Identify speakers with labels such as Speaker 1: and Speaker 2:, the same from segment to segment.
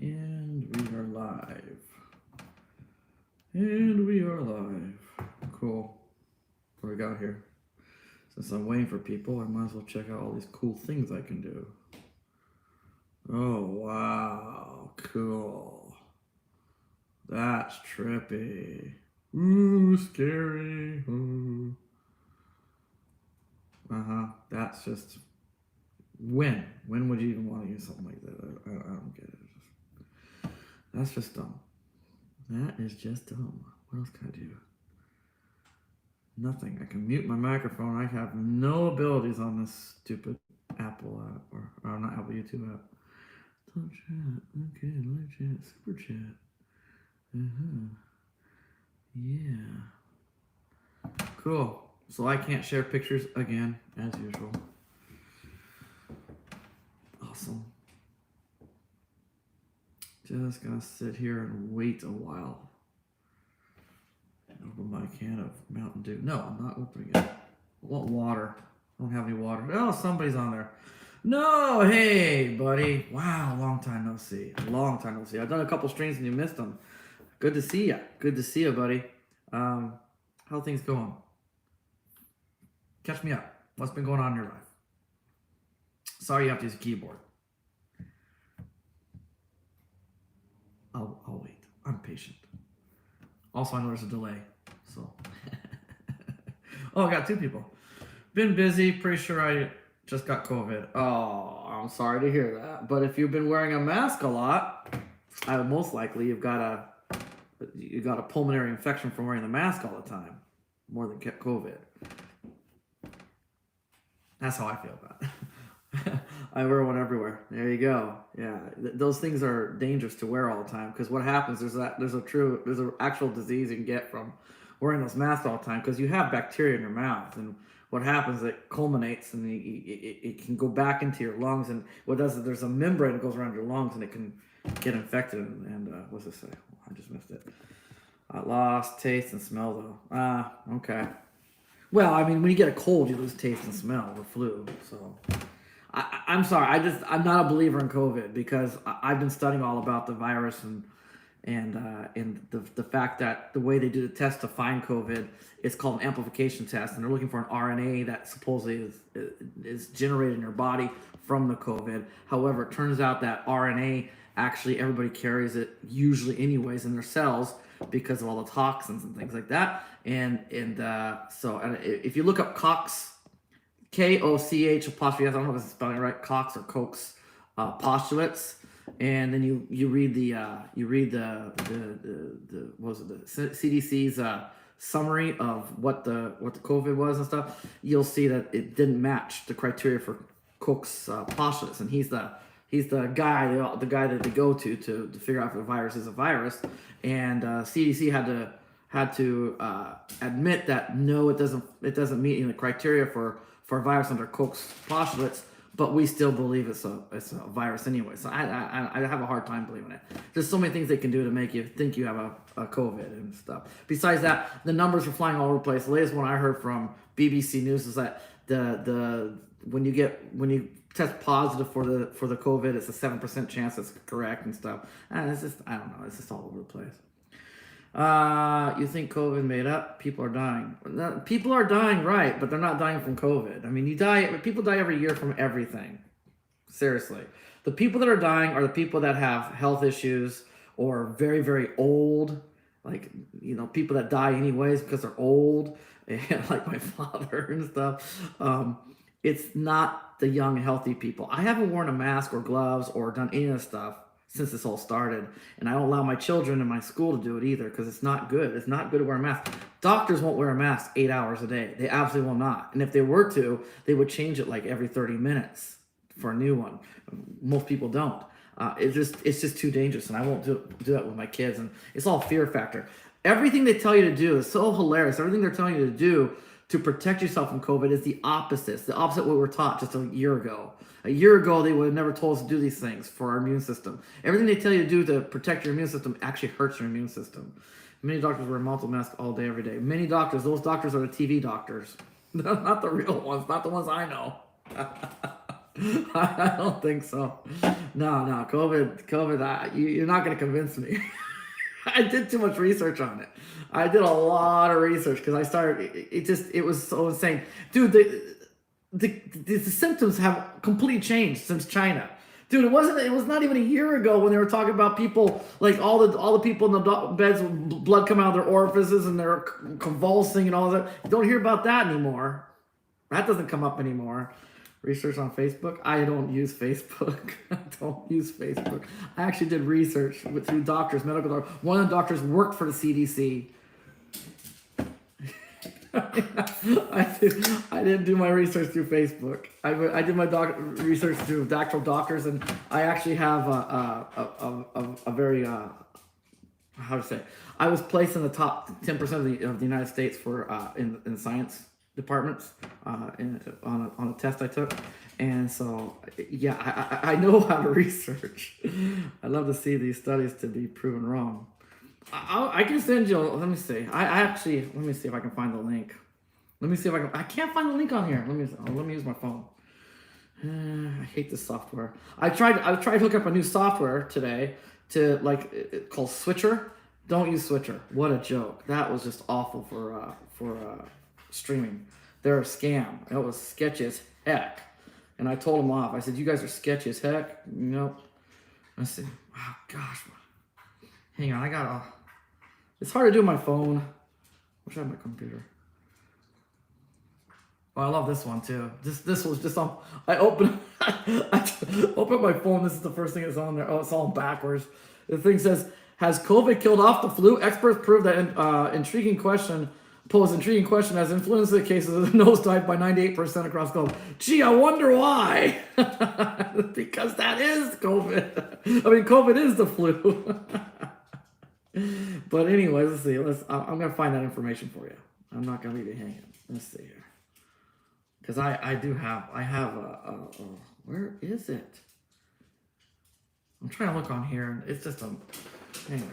Speaker 1: And we are live. And we are live. Cool. What do we got here? Since I'm waiting for people, I might as well check out all these cool things I can do. Oh, wow. Cool. That's trippy. Ooh, scary. Ooh. That's just... When? When would you even want to use something like that? I don't get it. That's just dumb. That is just dumb. What else can I do? Nothing. I can mute my microphone. I have no abilities on this stupid Apple app, or not Apple, YouTube app. Top chat. Okay, live chat, super chat. Yeah. Cool. So I can't share pictures again, as usual. Awesome. Just gonna sit here and wait a while. Open my can of Mountain Dew. No, I'm not opening it. I want water. I don't have any water. Oh, somebody's on there. No, hey, buddy. Wow, long time no see. Long time no see. I've done a couple streams and you missed them. Good to see ya. Good to see you, buddy. How things going? Catch me up. What's been going on in your life? Sorry you have to use a keyboard. I'll wait. I'm patient. Also, I know there's a delay, so. Oh, I got two people. Been busy. Pretty sure I just got COVID. Oh, I'm sorry to hear that. But if you've been wearing a mask a lot, most likely you've got a pulmonary infection from wearing the mask all the time, more than COVID. That's how I feel about it. I wear one everywhere. There you go. Yeah, those things are dangerous to wear all the time because what happens there's an actual disease you can get from wearing those masks all the time because you have bacteria in your mouth, and what happens it culminates and it can go back into your lungs, and what does is there's a membrane that goes around your lungs and it can get infected and what's this say? I just missed it. Lost taste and smell though. Okay. Well, I mean when you get a cold you lose taste and smell or flu, so. I'm sorry. I'm not a believer in COVID because I've been studying all about the virus and the fact that the way they do the test to find COVID is called an amplification test, and they're looking for an RNA that supposedly is generated in your body from the COVID. However, it turns out that RNA actually everybody carries it usually anyways in their cells because of all the toxins and things like that. So if you look up Cox. Koch apostrophe, I don't know if it's spelling right, Cox or Koch's postulates, and then you read the what was it, the CDC's summary of what the COVID was and stuff. You'll see that it didn't match the criteria for Koch's postulates, and he's the guy that they go to figure out if a virus is a virus, and CDC had to admit that no, it doesn't meet any criteria for a virus under Koch's postulates, but we still believe it's a virus anyway. So I have a hard time believing it. There's so many things they can do to make you think you have a COVID and stuff. Besides that, the numbers are flying all over the place. The latest one I heard from BBC News is that when you test positive for the COVID, it's a 7% chance it's correct and stuff. And it's just I don't know. It's just all over the place. You think COVID made up? People are dying. People are dying, right? But they're not dying from COVID. I mean, people die every year from everything. Seriously. The people that are dying are the people that have health issues or very, very old. Like, people that die anyways because they're old. Like my father and stuff. It's not the young, healthy people. I haven't worn a mask or gloves or done any of this stuff since this all started, and I don't allow my children in my school to do it either because it's not good. It's not good to wear a mask. Doctors won't wear a mask 8 hours a day. They absolutely will not. And if they were to, they would change it like every 30 minutes for a new one. Most people don't. It's just too dangerous, and I won't do that with my kids. And it's all fear factor. Everything they tell you to do is so hilarious. Everything they're telling you to do to protect yourself from COVID is the opposite. It's the opposite of what we were taught just a year ago. A year ago, they would have never told us to do these things for our immune system. Everything they tell you to do to protect your immune system actually hurts your immune system. Many doctors wear multiple masks all day, every day. Many doctors, those doctors are the TV doctors. Not the real ones, not the ones I know. I don't think so. No, COVID. You're not gonna convince me. I did too much research on it. I did a lot of research because I started. It was so insane, dude. The symptoms have completely changed since China. Dude, it was not even a year ago when they were talking about people, like all the people in the beds with blood coming out of their orifices and they're convulsing and all that. You don't hear about that anymore. That doesn't come up anymore. Research on Facebook? I don't use Facebook. I don't use Facebook. I actually did research through doctors, medical doctors. One of the doctors worked for the CDC. I didn't do my research through Facebook. I did my research through actual doctors, and I actually have a very how to say. I was placed in the top 10% of the United States for in science departments on a test I took, and so yeah, I know how to research. I love to see these studies to be proven wrong. I can send you. Let me see. Let me see if I can find the link. Let me see if I can. I can't find the link on here. Let me use my phone. I hate this software. I tried to look up a new software today to called Switcher. Don't use Switcher. What a joke. That was just awful for streaming. They're a scam. It was sketchy as heck. And I told them off. I said, "You guys are sketchy as heck." Nope. Let's see. Oh gosh. Hang on. It's hard to do on my phone. Wish I had my computer. Oh, I love this one too. This was just on. I open my phone. This is the first thing that's on there. Oh, it's all backwards. The thing says, "Has COVID killed off the flu? Experts prove that intriguing question as influenza cases nosedived by 98% across the globe." Gee, I wonder why. Because that is COVID. I mean, COVID is the flu. But anyways, let's see. I'm gonna find that information for you. I'm not gonna leave you hanging. Let's see here, because I have a where is it? I'm trying to look on here, and it's just a hang on.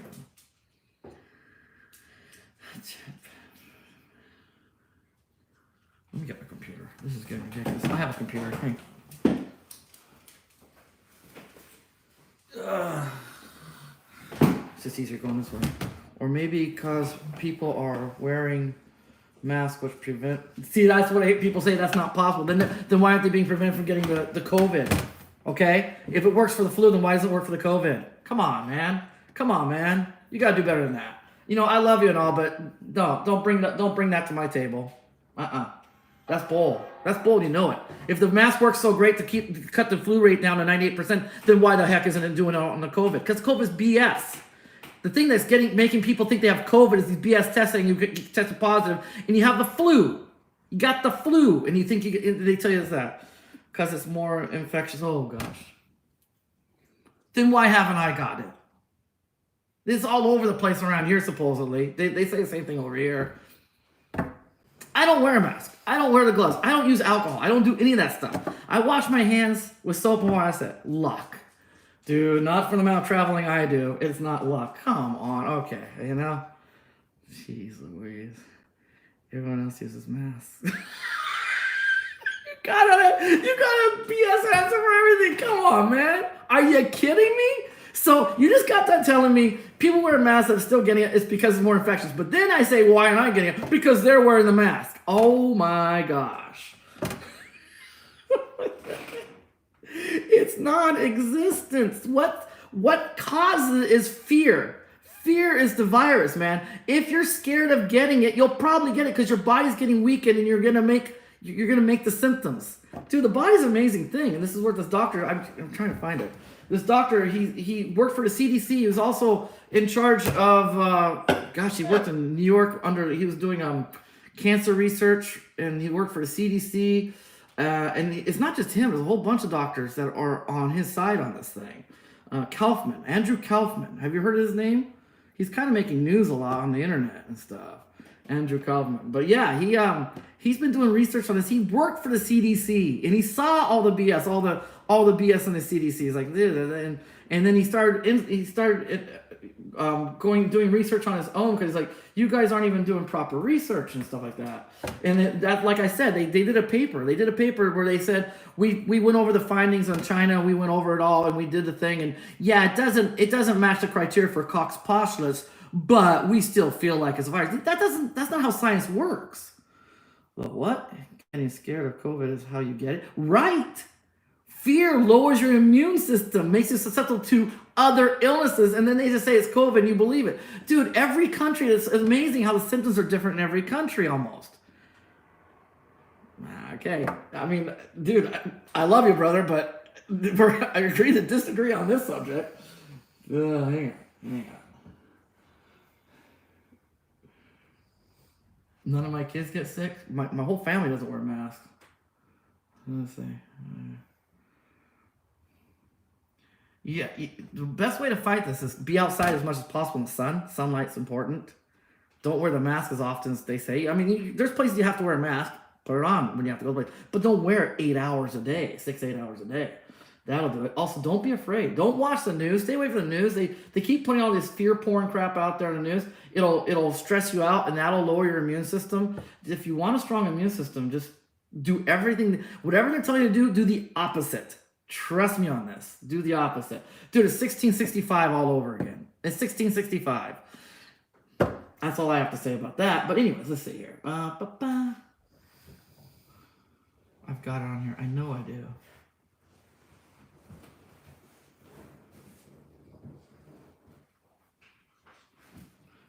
Speaker 1: Let me get my computer. This is getting ridiculous. I have a computer. Hang on. It's just easier going this way. Or maybe because people are wearing masks which prevent... See, that's what people say that's not possible. Then why aren't they being prevented from getting the COVID? Okay? If it works for the flu, then why doesn't it work for the COVID? Come on, man. You got to do better than that. You know, I love you and all, but no, don't bring that to my table. That's bold. You know it. If the mask works so great to cut the flu rate down to 98%, then why the heck isn't it doing it on the COVID? Because COVID is BS. The thing that's making people think they have COVID is these BS tests saying you tested positive and you have the flu. You got the flu, and you think they tell you that because it's more infectious. Oh gosh. Then why haven't I got it? This is all over the place around here. Supposedly, they say the same thing over here. I don't wear a mask. I don't wear the gloves. I don't use alcohol. I don't do any of that stuff. I wash my hands with soap and water. I said, luck. Dude, not for the amount of traveling I do. It's not luck. Come on. Okay, you know? Jeez Louise. Everyone else uses masks. You got a BS answer for everything. Come on, man. Are you kidding me? So you just got done telling me people wearing masks that are still getting it. It's because it's more infectious. But then I say, why am I getting it? Because they're wearing the mask. Oh my gosh. It's non-existent. What causes it is fear. Fear is the virus, man. If you're scared of getting it, you'll probably get it because your body's getting weakened and you're gonna make the symptoms. Dude, the body's an amazing thing, and this is where this doctor. I'm trying to find it. This doctor, he worked for the CDC. He was also in charge of, he worked in New York he was doing cancer research, and he worked for the CDC. And it's not just him. There's a whole bunch of doctors that are on his side on this thing. Andrew Kaufman. Have you heard of his name? He's kind of making news a lot on the internet and stuff. Andrew Kaufman. But yeah, he's been doing research on this. He worked for the CDC, and he saw all the BS, all the BS in the CDC. He's like, and then he started doing research on his own, because like, you guys aren't even doing proper research and stuff like that. And that, like I said, they did a paper. They did a paper where they said we went over the findings on China, we went over it all, and we did the thing. And yeah, it doesn't match the criteria for Cox postulates, but we still feel like it's a virus. That's not how science works. But what? Getting scared of COVID is how you get it, right? Fear lowers your immune system, makes you susceptible to other illnesses, and then they just say it's COVID and you believe it. Dude, every country, it's amazing how the symptoms are different in every country almost. Okay, I mean, dude, I love you, brother, but I agree to disagree on this subject. Hang on. None of my kids get sick. My whole family doesn't wear masks. Let's see. Yeah, the best way to fight this is be outside as much as possible in the sun. Sunlight's important. Don't wear the mask as often as they say. I mean, there's places you have to wear a mask. Put it on when you have to go to place. But don't wear it 8 hours a day, 6-8 hours a day. That'll do it. Also, don't be afraid. Don't watch the news. Stay away from the news. They keep putting all this fear-porn crap out there in the news. It'll stress you out, and that'll lower your immune system. If you want a strong immune system, just do everything. Whatever they're telling you to do the opposite. Trust me on this. Do the opposite. Dude, it's 1665 all over again. It's 1665. That's all I have to say about that. But anyways, let's see here. I've got it on here. I know I do.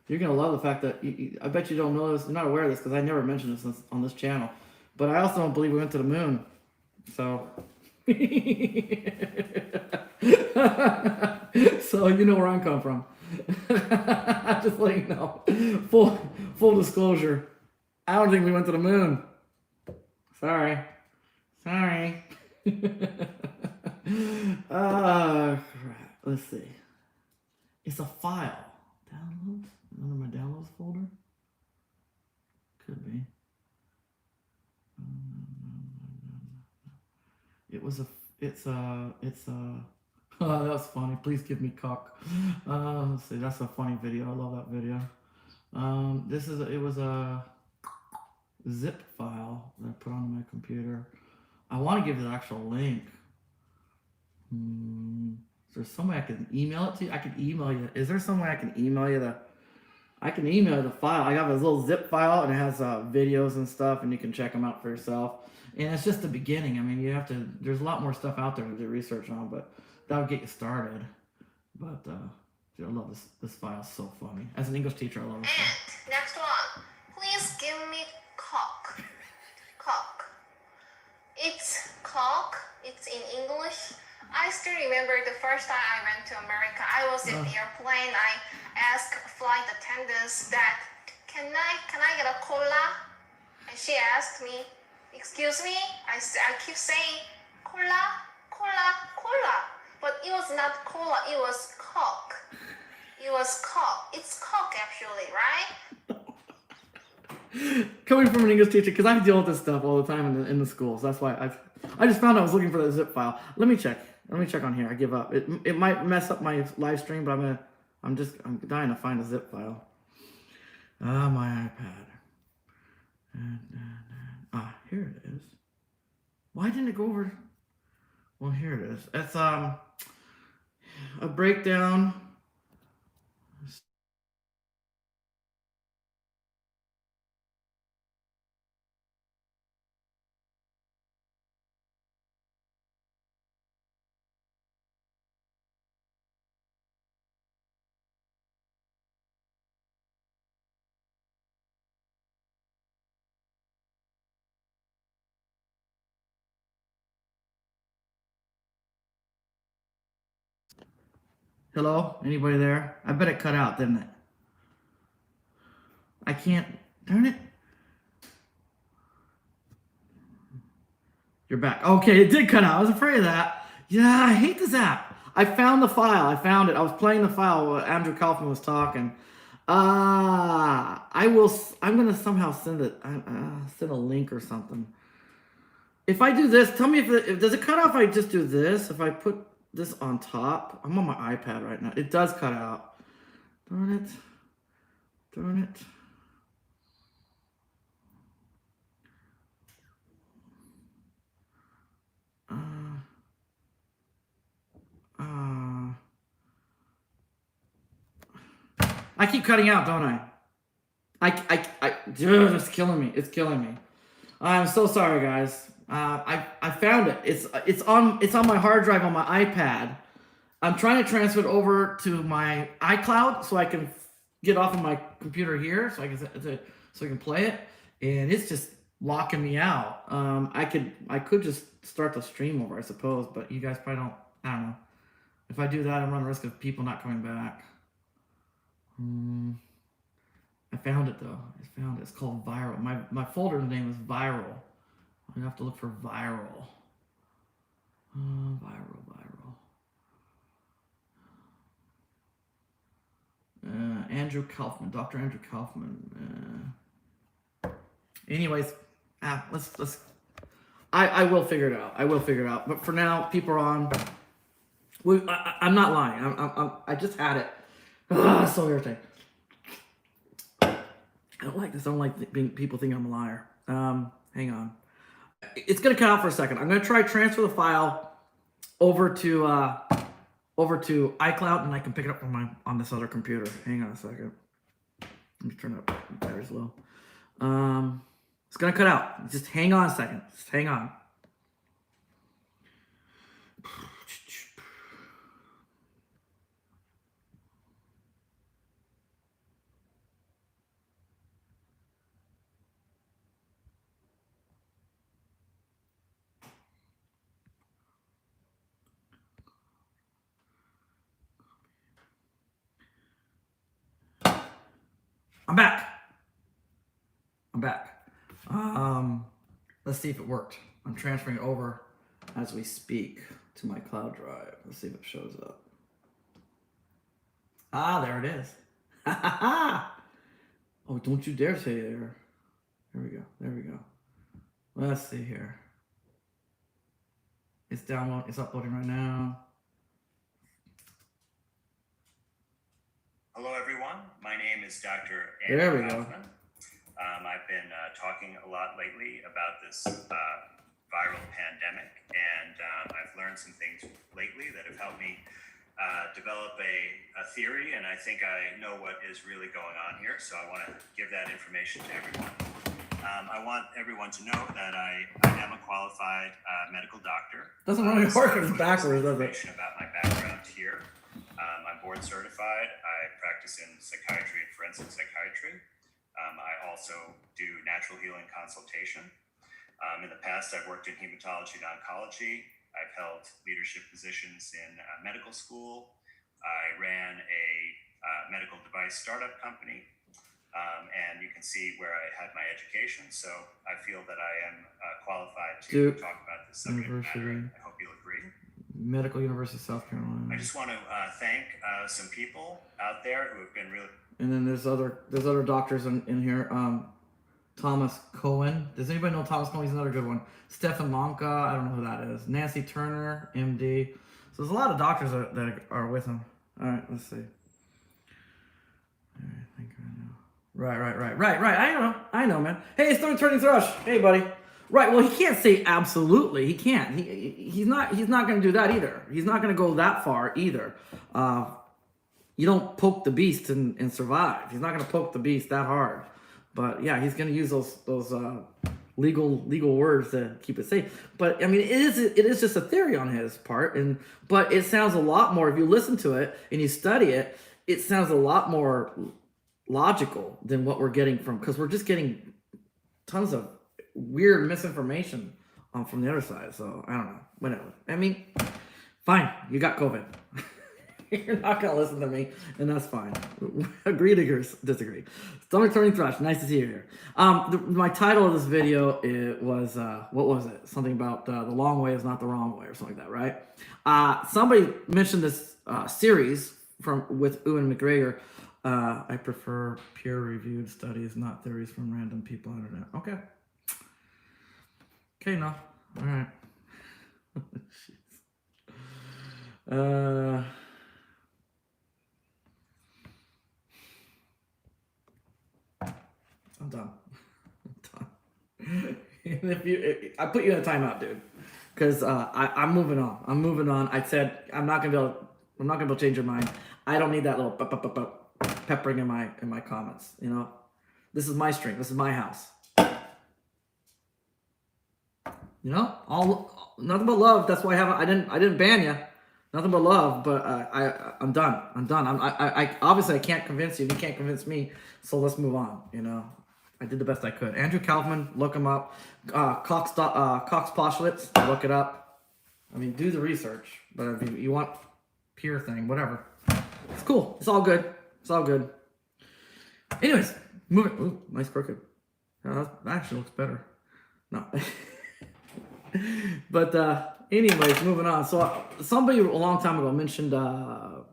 Speaker 1: You're going to love the fact that, I bet you don't know this, you're not aware of this, because I never mentioned this on this channel. But I also don't believe we went to the moon. So... so you know where I'm coming from. Just letting you know. Full disclosure. I don't think we went to the moon. Sorry. Crap. Let's see. It's a file. Downloads? Under my downloads folder? Could be. Oh, that's funny. Please give me cock. Let's see. That's a funny video. I love that video. It was a zip file that I put on my computer. I want to give you the actual link. Is there some way I can email it to you? I can email you. Is there some way I can email you I can email the file. I got this little zip file, and it has videos and stuff, and you can check them out for yourself. And it's just the beginning. I mean, there's a lot more stuff out there to do research on, but that'll get you started. But, dude, I love this file. It's so funny. As an English teacher, I love it.
Speaker 2: And next one. Please give me cock. Cock. It's cock. It's in English. I still remember the first time I went to America. I was in the airplane. I asked flight attendants that, can I get a cola? And she asked me, excuse me? I keep saying, cola. But it was not cola, it was cock. It's cock actually, right?
Speaker 1: Coming from an English teacher, because I deal with this stuff all the time in the schools. That's why I just found I was looking for the zip file. Let me check on here. I give up. It might mess up my live stream, but I'm dying to find a zip file. My iPad. Here it is. Why didn't it go over? Well, here it is. It's a breakdown. Hello? Anybody there? I bet it cut out, didn't it? I can't. Darn it. You're back. Okay, it did cut out. I was afraid of that. Yeah, I hate this app. I found the file. I found it. I was playing the file while Andrew Kaufman was talking. I'm gonna somehow send it. Send a link or something. If I do this, tell me if does it cut out if I just do this? If I put this on top, I'm on my iPad right now. It does cut out. Darn it. Darn it. I keep cutting out, don't I? Dude, it's killing me. It's killing me. I'm so sorry, guys. I found it. It's on my hard drive on my iPad. I'm trying to transfer it over to my iCloud so I can get off of my computer here so I can play it, and it's just locking me out. I could just start the stream over, I suppose, but you guys probably don't. I don't know. If I do that, I run the risk of people not coming back. I found it though. I found it. It's called Viral. My folder name is Viral. I have to look for Viral. Viral. Andrew Kaufman, Dr. Andrew Kaufman. Anyways, let's. I will figure it out. I will figure it out. But for now, people are on. I'm not lying. I just had it. It's so irritating. I don't like this. I don't like people think I'm a liar. Hang on. It's gonna cut out for a second. I'm gonna try transfer the file over to iCloud, and I can pick it up on this other computer. Hang on a second. Let me turn up. The battery's low. It's gonna cut out. Just hang on a second. Just hang on. I'm back. Let's see if it worked. I'm transferring it over as we speak to my cloud drive. Let's see if it shows up. There it is. Oh, don't you dare say there. There we go. Let's see here. It's downloading. It's uploading right now.
Speaker 3: Hello, everyone. My name is Dr.
Speaker 1: There we
Speaker 3: Andrew
Speaker 1: go.
Speaker 3: Kaufman. I've been talking a lot lately about this viral pandemic, and I've learned some things lately that have helped me develop a theory, and I think I know what is really going on here, so I want to give that information to everyone. I want everyone to know that I am a qualified medical doctor.
Speaker 1: Doesn't really work if it's backwards, does it?
Speaker 3: Information about my background here. I'm board certified. I practice in psychiatry and forensic psychiatry. I also do natural healing consultation. In the past, I've worked in hematology and oncology. I've held leadership positions in medical school. I ran a medical device startup company. And you can see where I had my education. So I feel that I am qualified to talk about this subject matter. I hope you'll agree.
Speaker 1: Medical University of South Carolina.
Speaker 3: I just want to thank some people out there who have been really.
Speaker 1: And then there's other doctors in here. Thomas Cohen. Does anybody know Thomas Cohen? He's another good one. Stefan Lanka. I don't know who that is. Nancy Turner, MD. So there's a lot of doctors that are with him. All right, let's see. I think I know. Right. I know, man. Hey, it's Turning Thrush. Hey, buddy. Right. Well, he can't say absolutely. He can't. He's not going to do that either. He's not going to go that far either. You don't poke the beast and survive. He's not going to poke the beast that hard. But yeah, he's going to use those legal words to keep it safe. But I mean, it is just a theory on his part, but it sounds a lot more if you listen to it and you study it. It sounds a lot more logical than what we're getting because we're just getting tons of weird misinformation from the other side. So I don't know. Whatever. I mean, fine. You got COVID. You're not gonna listen to me, and that's fine. Agree to disagree. Stomach Turning Thrush. Nice to see you here. My title of this video was what was it? Something about the long way is not the wrong way, or something like that, right? Somebody mentioned this series with Ewan McGregor. I prefer peer-reviewed studies, not theories from random people on the internet. Okay, no. All right. I put you in a timeout, dude, because I'm moving on. I'm moving on. I said I'm not gonna be able. I'm not gonna be able to change your mind. I don't need that little peppering in my comments. You know, this is my stream. This is my house. You know, all nothing but love. That's why I didn't ban you. Nothing but love. But I'm done. I'm done. I obviously I can't convince you. You can't convince me. So let's move on. You know, I did the best I could. Andrew Kaufman, look him up. Cox Postulates, look it up. I mean, do the research. But if you want pure thing, whatever. It's cool. It's all good. It's all good. Anyways, moving. Ooh, nice crooked. That actually looks better. No. But anyways, moving on. So somebody a long time ago mentioned the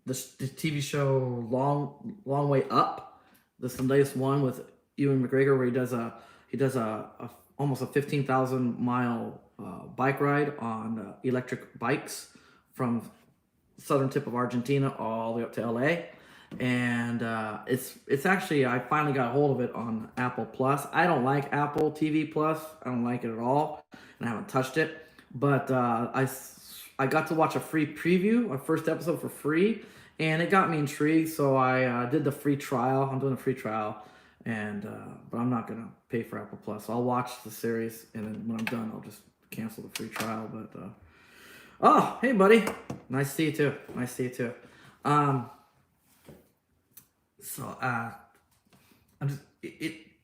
Speaker 1: TV show Long Way Up. This is the latest one with Ewan McGregor, where he does a almost a 15,000 mile bike ride on electric bikes from southern tip of Argentina all the way up to LA. And it's actually, I finally got a hold of it on Apple Plus. I don't like Apple TV Plus. I don't like it at all, and I haven't touched it. But I got to watch a free preview, my first episode for free, and it got me intrigued. So I did the free trial. I'm doing a free trial, and but I'm not gonna pay for Apple Plus. So I'll watch the series, and then when I'm done, I'll just cancel the free trial. But oh, hey buddy, nice to see you too. Nice to see you too. So I'm just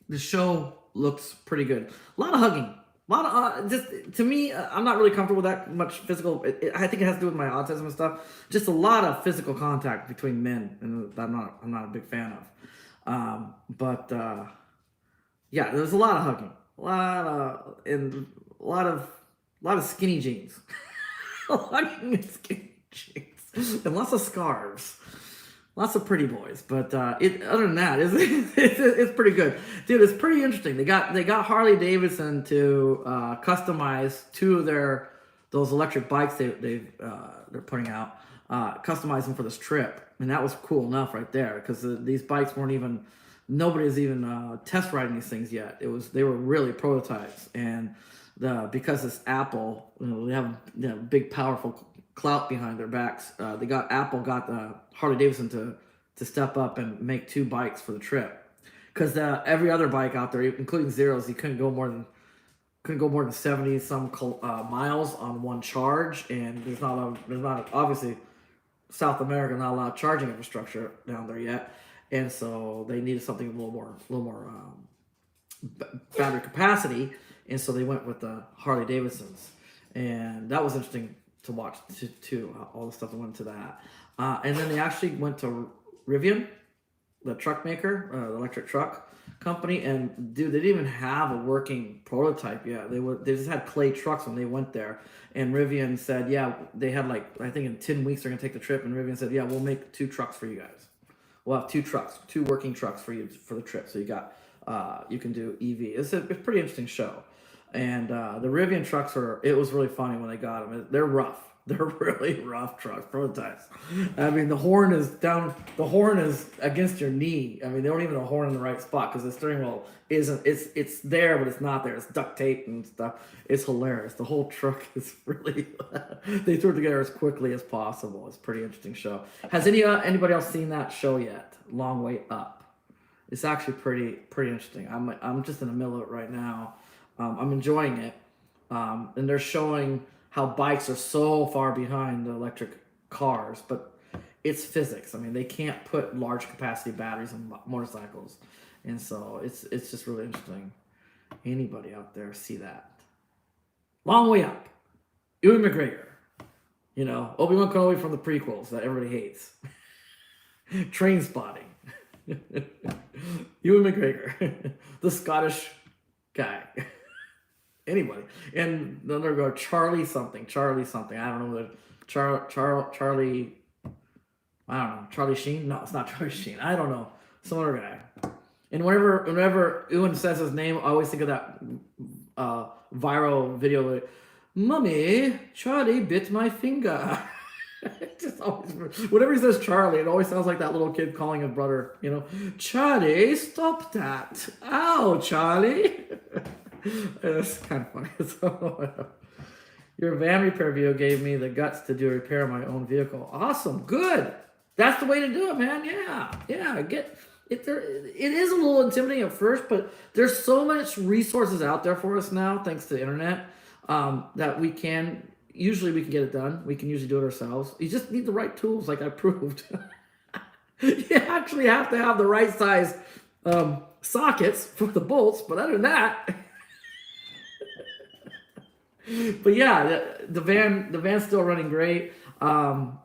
Speaker 1: the show looks pretty good. A lot of hugging, a lot of just to me. I'm not really comfortable with that much physical. I think it has to do with my autism and stuff. Just a lot of physical contact between men, and I'm not a big fan of. But yeah, there's a lot of hugging, a lot of skinny jeans, hugging and skinny jeans, and lots of scarves. Lots of pretty boys, but other than that, it's pretty good, dude. It's pretty interesting. They got Harley Davidson to customize two of those electric bikes they're putting out, customize them for this trip, and that was cool enough right there because these bikes weren't even nobody's even test riding these things yet. They were really prototypes, and because it's Apple, they have big powerful clout behind their backs. Apple got Harley Davidson to step up and make two bikes for the trip, because every other bike out there, including Zeros, you couldn't go more than 70 some miles on one charge, and there's not obviously South America not a lot of charging infrastructure down there yet, and so they needed something a little more battery capacity, and so they went with the Harley Davidsons, and that was interesting to watch too, all the stuff that went into that. And then they actually went to Rivian, the truck maker, the electric truck company, and dude, they didn't even have a working prototype yet. They just had clay trucks when they went there, and Rivian said, yeah, they had I think in 10 weeks they're gonna take the trip, and Rivian said, yeah, we'll make 2 trucks for you guys. We'll have 2 working trucks for you for the trip. So you got you can do EV. It's a pretty interesting show. And the Rivian trucks it was really funny when they got them. They're rough. They're really rough trucks, prototypes. I mean, the horn is against your knee. I mean, they don't even have a horn in the right spot because the steering wheel it's there, but it's not there. It's duct tape and stuff. It's hilarious. The whole truck is really, they threw it together as quickly as possible. It's a pretty interesting show. Has anybody else seen that show yet? Long Way Up. It's actually pretty interesting. I'm just in the middle of it right now. I'm enjoying it, and they're showing how bikes are so far behind the electric cars, but it's physics. I mean, they can't put large capacity batteries in motorcycles, and so it's just really interesting. Anybody out there see that? Long Way Up. Ewan McGregor. Obi-Wan Kenobi from the prequels that everybody hates. Train Spotting. Ewan McGregor, the Scottish guy. Anybody. And then they'll go Charlie something. I don't know. Charlie. I don't know. Charlie Sheen? No, it's not Charlie Sheen. I don't know. Some other guy. And whenever Ewan says his name, I always think of that viral video. Like, Mummy, Charlie bit my finger. It just always, whenever he says Charlie, it always sounds like that little kid calling his brother, Charlie, stop that. Ow, Charlie. It's kind of funny. So, your van repair video gave me the guts to do a repair of my own vehicle. Awesome, good. That's the way to do it, man. Yeah. Get it. There, it is a little intimidating at first, but there's so much resources out there for us now, thanks to the internet, that we can. Usually, we can get it done. We can usually do it ourselves. You just need the right tools, like I proved. You actually have to have the right size sockets for the bolts, but other than that. But yeah, the van's still running great, and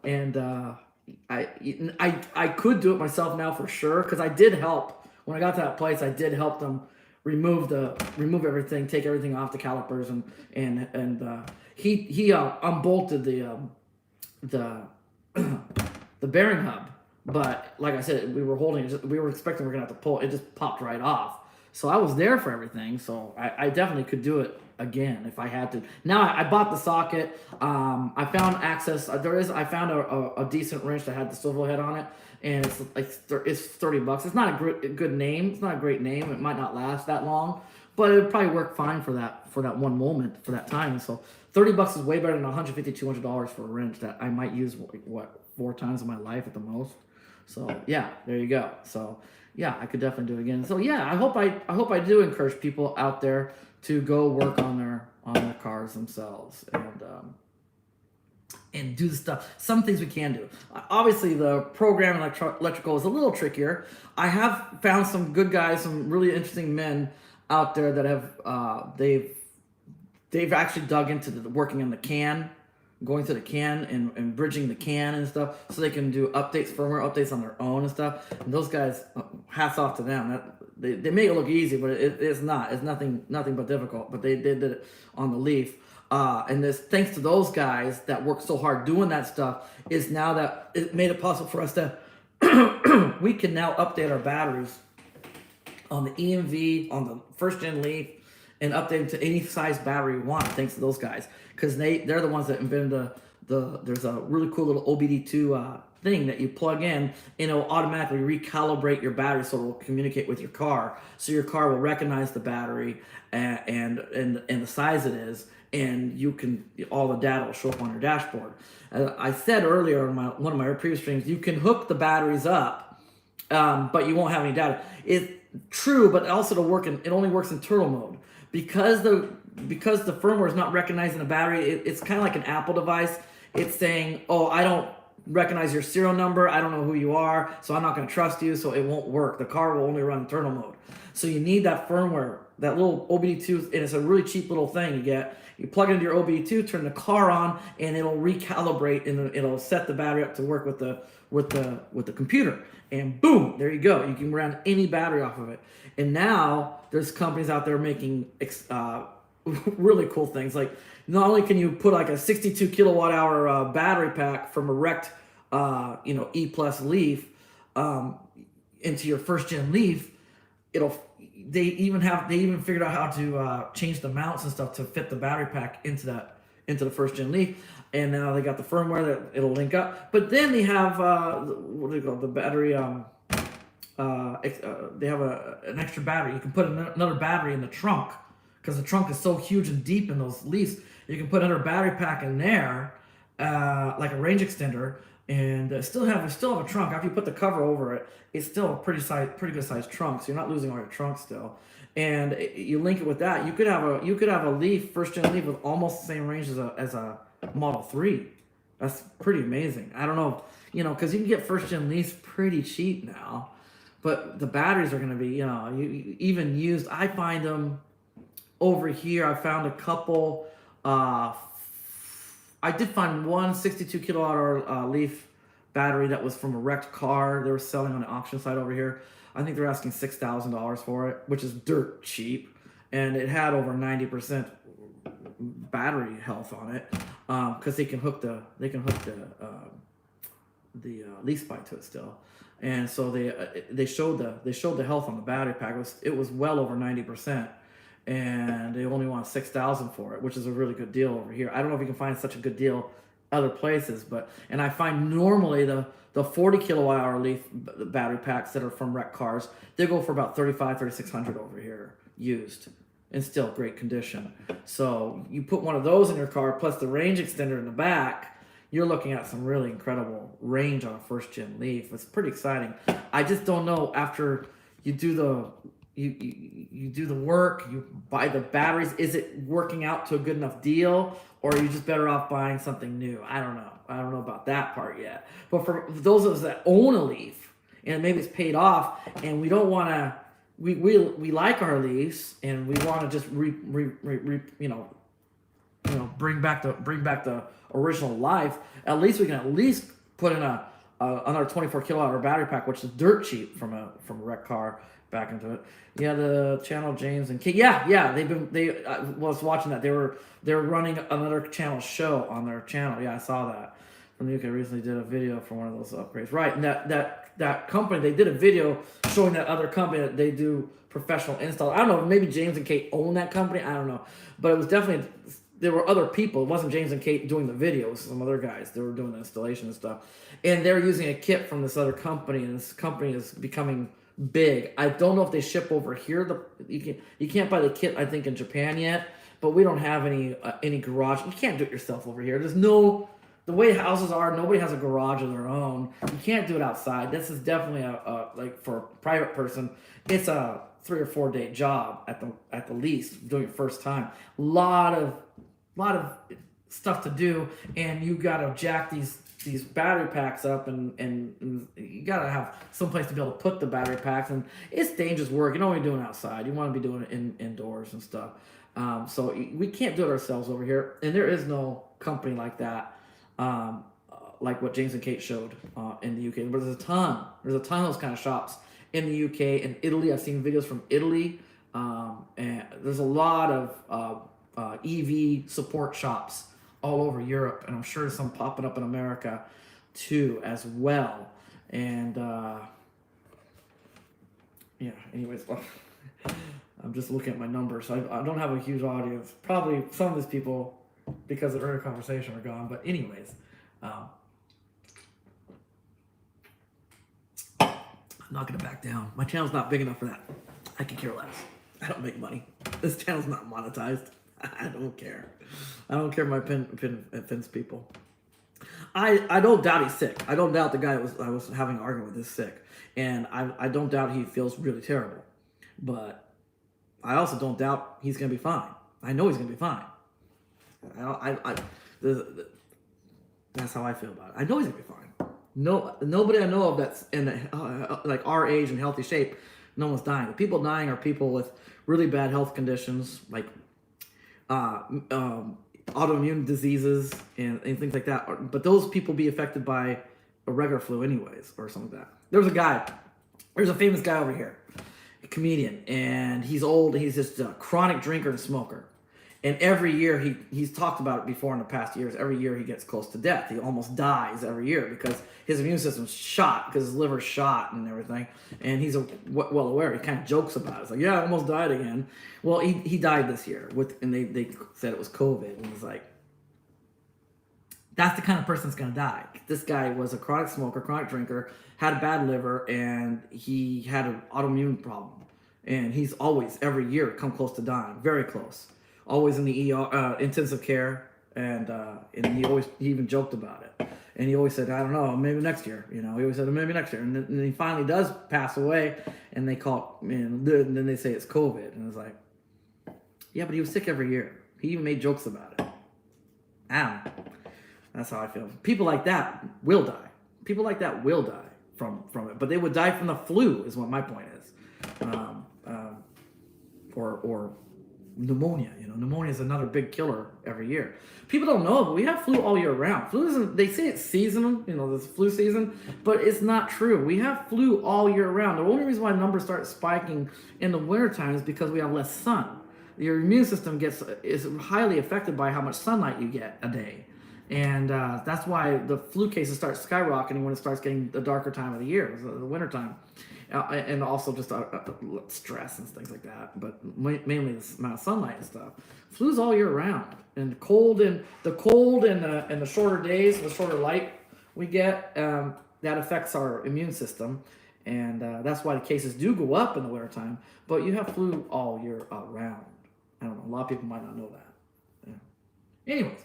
Speaker 1: I could do it myself now for sure, because I did help when I got to that place. I did help them remove everything, take everything off the calipers, and he unbolted the bearing hub. But like I said, we were holding it. We were expecting we were gonna have to pull. It just popped right off. So I was there for everything. So I definitely could do it again if I had to. Now I bought the socket. I found access. I found a decent wrench that had the swivel head on it, and it's $30. It's not a good name. It's not a great name. It might not last that long, but it would probably work fine for that one moment, for that time. So $30 is way better than $150, $200 for a wrench that I might use 4 times in my life at the most. So yeah, there you go. So yeah, I could definitely do it again. So yeah, I hope I do encourage people out there to go work on their cars themselves and do the stuff. Some things we can do. Obviously, the program electrical is a little trickier. I have found some good guys, some really interesting men out there that have they've actually dug into working on the CAN, going to the CAN and bridging the CAN and stuff, so they can do firmware updates on their own and stuff. And those guys, hats off to them. They make it look easy, but it's not. It's nothing but difficult. But they did it on the Leaf. And this, thanks to those guys that worked so hard doing that stuff, is now that it made it possible for us to we can now update our batteries on the EMV, on the first gen Leaf, and update them to any size battery you want, thanks to those guys, because they're the ones that invented there's a really cool little OBD2 thing that you plug in, and it'll automatically recalibrate your battery, so it'll communicate with your car, so your car will recognize the battery and the size it is, and all the data will show up on your dashboard. I said earlier in one of my previous streams, you can hook the batteries up, but you won't have any data. It's true, but also it only works in turtle mode. Because the firmware is not recognizing the battery, it's kind of like an Apple device. It's saying, oh, I don't recognize your serial number, I don't know who you are, so I'm not going to trust you, so it won't work. The car will only run in turtle mode. So you need that firmware, that little OBD2, and it's a really cheap little thing you get. You plug it into your OBD2, turn the car on, and it'll recalibrate, and it'll set the battery up to work with the computer. And boom, there you go. You can run any battery off of it. And now there's companies out there making really cool things. Like, not only can you put like a 62 kilowatt hour battery pack from a wrecked E Plus Leaf into your first gen Leaf, they even figured out how to change the mounts and stuff to fit the battery pack into the first gen Leaf. And now they got the firmware that it'll link up. But then they have what do you call it? The battery? They have an extra battery. You can put another battery in the trunk, because the trunk is so huge and deep in those Leafs. You can put another battery pack in there, like a range extender, and still have a trunk. After you put the cover over it, it's still a pretty good sized trunk. So you're not losing all your trunk still. And you link it with that. You could have a Leaf, first gen Leaf, with almost the same range as a Model 3. That's pretty amazing. I don't know, because you can get first gen Leafs pretty cheap now, but the batteries are going to be, even used. I find them over here. I found a couple. I did find one 62 kilowatt hour Leaf battery that was from a wrecked car. They were selling on the auction site over here. I think they're asking $6,000 for it, which is dirt cheap, and it had over 90% battery health on it, because they can hook the leaf spike to it still, and so they showed the health on the battery pack. It was well over 90%, and they only want $6,000 for it, which is a really good deal over here. I don't know if you can find such a good deal other places, and I find normally the 40 kilowatt hour Leaf battery packs that are from wrecked cars, they go for about $3,500 over here used. in still great condition. So you put one of those in your car plus the range extender in the back, you're looking at some really incredible range on a first gen Leaf. It's pretty exciting. I just don't know after you do the you do the work, you buy the batteries, is it working out to a good enough deal, or are you just better off buying something new? I don't know. I don't know about that part yet. But for those of us that own a Leaf and maybe it's paid off and we don't want to we like our Leafs and we want to just bring back the original life. At least we can at least put in another 24 kilowatt hour battery pack, which is dirt cheap from a wrecked car, back into it. Yeah, the channel James and Kate. Yeah, they was watching that. They were running another channel show on their channel. Yeah, I saw that. From the UK recently did a video for one of those upgrades. Right, and that company, they did a video showing that other company that they do professional install. I don't know, maybe James and Kate own that company. I don't know, but it was definitely, there were other people. It wasn't James and Kate doing the videos. Some other guys, they were doing the installation and stuff, and they're using a kit from this other company, and this company is becoming big. I don't know if they ship over here. You can't buy the kit, I think, in Japan yet, but we don't have any garage. You can't do it yourself over here. There's no, the way houses are, nobody has a garage of their own. You can't do it outside. This is definitely a like for a private person, it's a 3 or 4 day job at the least, doing it first time. Lot of stuff to do, and you gotta jack these battery packs up, and you gotta have some place to be able to put the battery packs, and it's dangerous work. You don't want to be doing it outside. You want to be doing it indoors and stuff. So we can't do it ourselves over here, and there is no company like that. Like what James and Kate showed in the UK. But there's a ton of those kind of shops in the UK and Italy. I've seen videos from Italy, and there's a lot of EV support shops all over Europe, and I'm sure there's some popping up in America too as well. And yeah, anyways, I'm just looking at my numbers. I don't have a huge audience. Probably some of these people, because of earlier conversation, are gone. But anyways, I'm not gonna back down. My channel's not big enough for that. I can care less. I don't make money. This channel's not monetized. I don't care. I don't care. My Finn's people. I don't doubt he's sick. I don't doubt the guy I was having an argument with is sick, and I don't doubt he feels really terrible. But I also don't doubt he's gonna be fine. I know he's gonna be fine. That's how I feel about it. I know he's gonna be fine. Nobody I know of that's in like our age and healthy shape, no one's dying. The people dying are people with really bad health conditions, like autoimmune diseases and things like that. But those people be affected by a regular flu anyways, or something like that. There's a famous guy over here, a comedian, and he's old. He's just a chronic drinker and smoker. And every year, he's talked about it before in the past years, every year he gets close to death. He almost dies every year because his immune system's shot, because his liver's shot and everything. And he's well aware. He kind of jokes about it. It's like, yeah, I almost died again. Well, he died this year, and they said it was COVID. And he's like, that's the kind of person that's going to die. This guy was a chronic smoker, chronic drinker, had a bad liver, and he had an autoimmune problem. And he's always, every year, come close to dying, very close. Always in the ER, intensive care, and he even joked about it. And he always said, I don't know, maybe next year. He always said, maybe next year. And then he finally does pass away, and they call it, and then they say it's COVID. And it's like, yeah, but he was sick every year. He even made jokes about it. I don't know. That's how I feel. People like that will die. People like that will die from it. But they would die from the flu, is what my point is. Or pneumonia. Pneumonia is another big killer every year. People don't know, but we have flu all year round. Flu isn't, they say it's seasonal, this flu season, but it's not true. We have flu all year round. The only reason why numbers start spiking in the wintertime is because we have less sun. Your immune system is highly affected by how much sunlight you get a day. And that's why the flu cases start skyrocketing when it starts getting the darker time of the year, the wintertime. And also just stress and things like that, but mainly the amount of sunlight and stuff. Flu's all year round, and the cold and the shorter days, the shorter light we get, that affects our immune system, and that's why the cases do go up in the wintertime. But you have flu all year round. I don't know. A lot of people might not know that. Yeah. Anyways,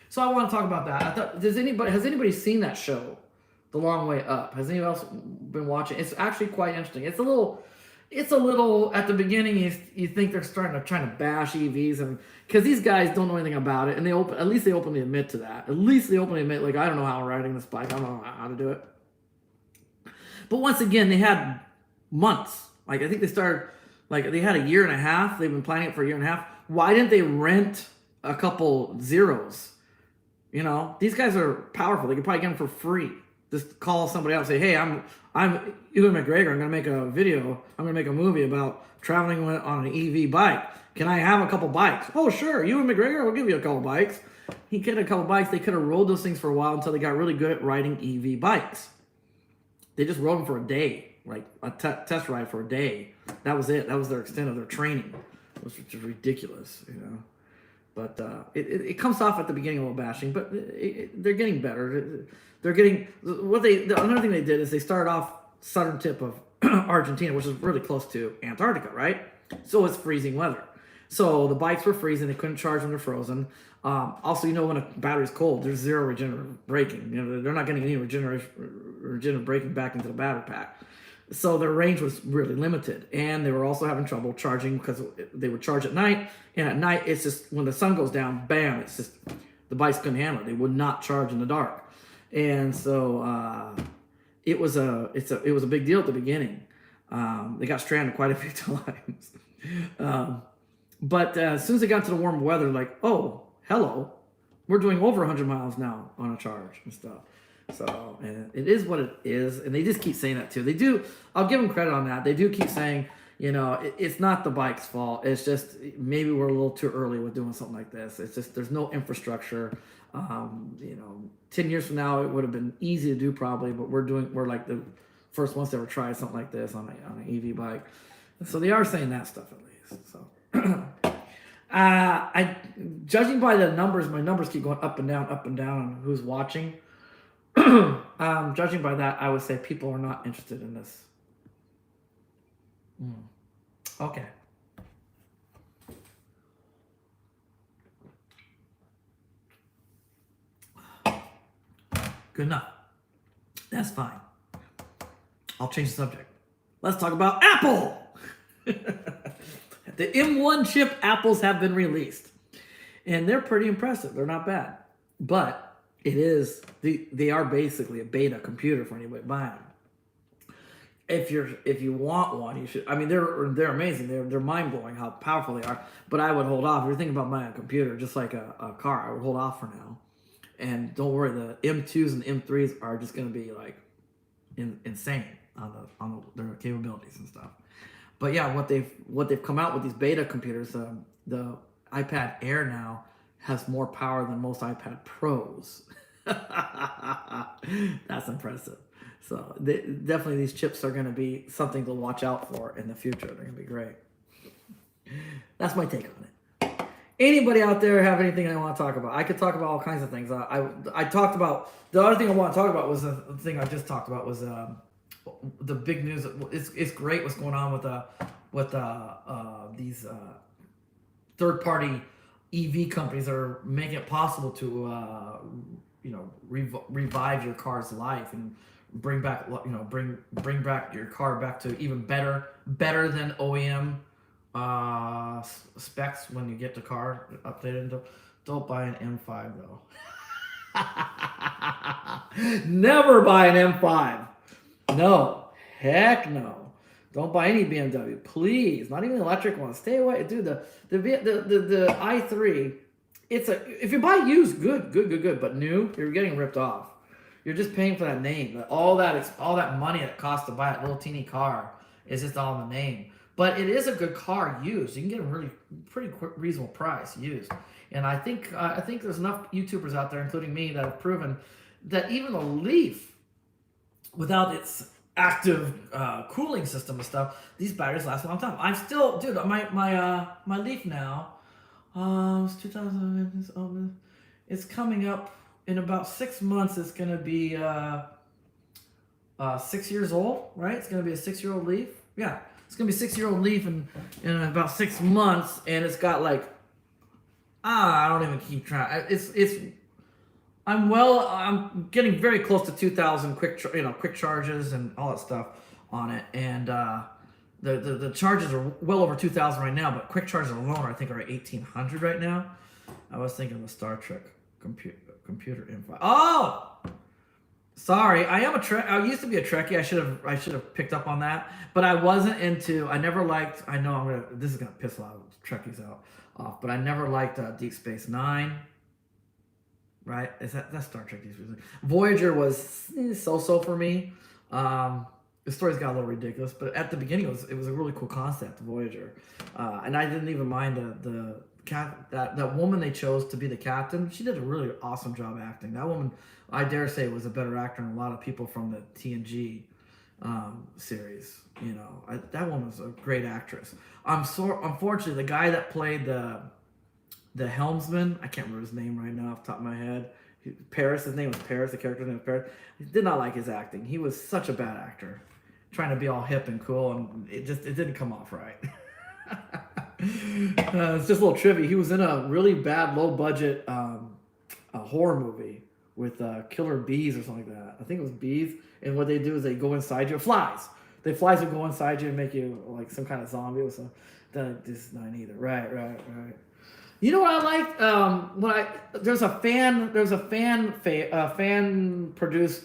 Speaker 1: so I want to talk about that. I thought, has anybody seen that show, The Long Way Up? Has anyone else been watching? It's actually quite interesting. It's a little at the beginning. You think they're trying to bash EVs, and because these guys don't know anything about it, and at least they openly admit to that. At least they openly admit, like, I don't know how I'm riding this bike. I don't know how to do it. But once again, they had months. Like, I think they started, like, they had a year and a half. They've been planning it for a year and a half. Why didn't they rent a couple Zeros? You know, these guys are powerful. They could probably get them for free. Just call somebody out and say, hey, I'm Ewan McGregor. I'm going to make a video. I'm going to make a movie about traveling on an EV bike. Can I have a couple bikes? Oh, sure. Ewan McGregor will give you a couple bikes. He get a couple bikes. They could have rode those things for a while until they got really good at riding EV bikes. They just rode them for a day, like a test ride for a day. That was it. That was their extent of their training, which is ridiculous, you know. But it comes off at the beginning a little bashing, but they're getting better. They're getting another thing they did is they started off southern tip of Argentina, which is really close to Antarctica, right? So it's freezing weather. So the bikes were freezing. They couldn't charge when they're frozen. Also, you know, when a battery's cold, there's zero regenerative braking. You know, they're not getting any regenerative braking back into the battery pack. So their range was really limited, and they were also having trouble charging because they would charge at night, and at night it's just when the sun goes down, bam! It's just the bikes couldn't handle it. They would not charge in the dark, and so it was a big deal at the beginning. They got stranded quite a few times, but as soon as they got to the warm weather, like, oh, hello, we're doing over 100 miles now on a charge and stuff. So, and it is what it is, and they just keep saying that too. They do. I'll give them credit on that. They do keep saying, you know, it's not the bike's fault. It's just maybe we're a little too early with doing something like this. It's just there's no infrastructure. You know, 10 years from now it would have been easy to do probably, but we're like the first ones to ever try something like this on an EV bike. So they are saying that stuff at least. So. Judging by the numbers, my numbers keep going up and down on who's watching. Judging by that, I would say people are not interested in this. Okay. Good enough. That's fine. I'll change the subject. Let's talk about Apple. The M1 chip Apples have been released, and they're pretty impressive. They're not bad, but they are basically a beta computer for anybody buying them. If you want one, you should. I mean, they're amazing. They're mind blowing how powerful they are. But I would hold off. If you're thinking about buying a computer, just like a car, I would hold off for now. And don't worry, the M2s and M3s are just going to be like insane on their capabilities and stuff. But yeah, what they've come out with these beta computers, the iPad Air now has more power than most iPad Pros. That's impressive. So definitely these chips are going to be something to watch out for in the future. They're going to be great. That's my take on it. Anybody out there have anything they want to talk about? I could talk about all kinds of things. I talked about, the other thing I want to talk about was the thing I just talked about was the big news. It's great what's going on with these third-party EV companies that are making it possible to revive your car's life and bring back your car back to even better than OEM specs when you get the car updated. Don't buy an M5 though. Never buy an M5. No, heck no. Don't buy any BMW, please. Not even electric ones. Stay away, dude. The i3. If you buy used, good. But new, you're getting ripped off. You're just paying for that name. All that money that costs to buy that little teeny car is just all in the name. But it is a good car used. You can get a really pretty reasonable price used. And I think there's enough YouTubers out there, including me, that have proven that even the Leaf, without its active cooling system and stuff, these batteries last a long time. I'm still, dude, my Leaf now, it's 2000, it's coming up in about 6 months. It's gonna be 6 years old, right? It's gonna be a 6-year-old Leaf. Yeah, It's gonna be 6-year-old Leaf in about 6 months, and it's got like I don't even keep track. I'm getting very close to 2,000 quick charges and all that stuff on it, and the charges are well over 2,000 right now, but quick charges alone I think are at 1,800 right now. I was thinking of the Star Trek computer info. Oh, sorry, I used to be a Trekkie. I should have picked up on that, but I wasn't into. I never liked. I know this is gonna piss a lot of Trekkies off, but I never liked Deep Space Nine. Right? That's Star Trek? Voyager was so for me. The stories got a little ridiculous, but at the beginning it was a really cool concept, Voyager, and I didn't even mind that woman they chose to be the captain. She did a really awesome job acting. That woman, I dare say, was a better actor than a lot of people from the TNG series. You know, that woman was a great actress. Unfortunately, the guy that played the helmsman, I can't remember his name right now off the top of my head. Paris, his name was Paris, the character's name was Paris. I did not like his acting. He was such a bad actor, trying to be all hip and cool, and it didn't come off right. It's just a little trivia. He was in a really bad, low budget horror movie with killer bees or something like that. I think it was bees, and what they do is they go inside you. Flies. The flies will go inside you and make you like some kind of zombie or something. This is not either. Right. You know what I liked? There's a fan produced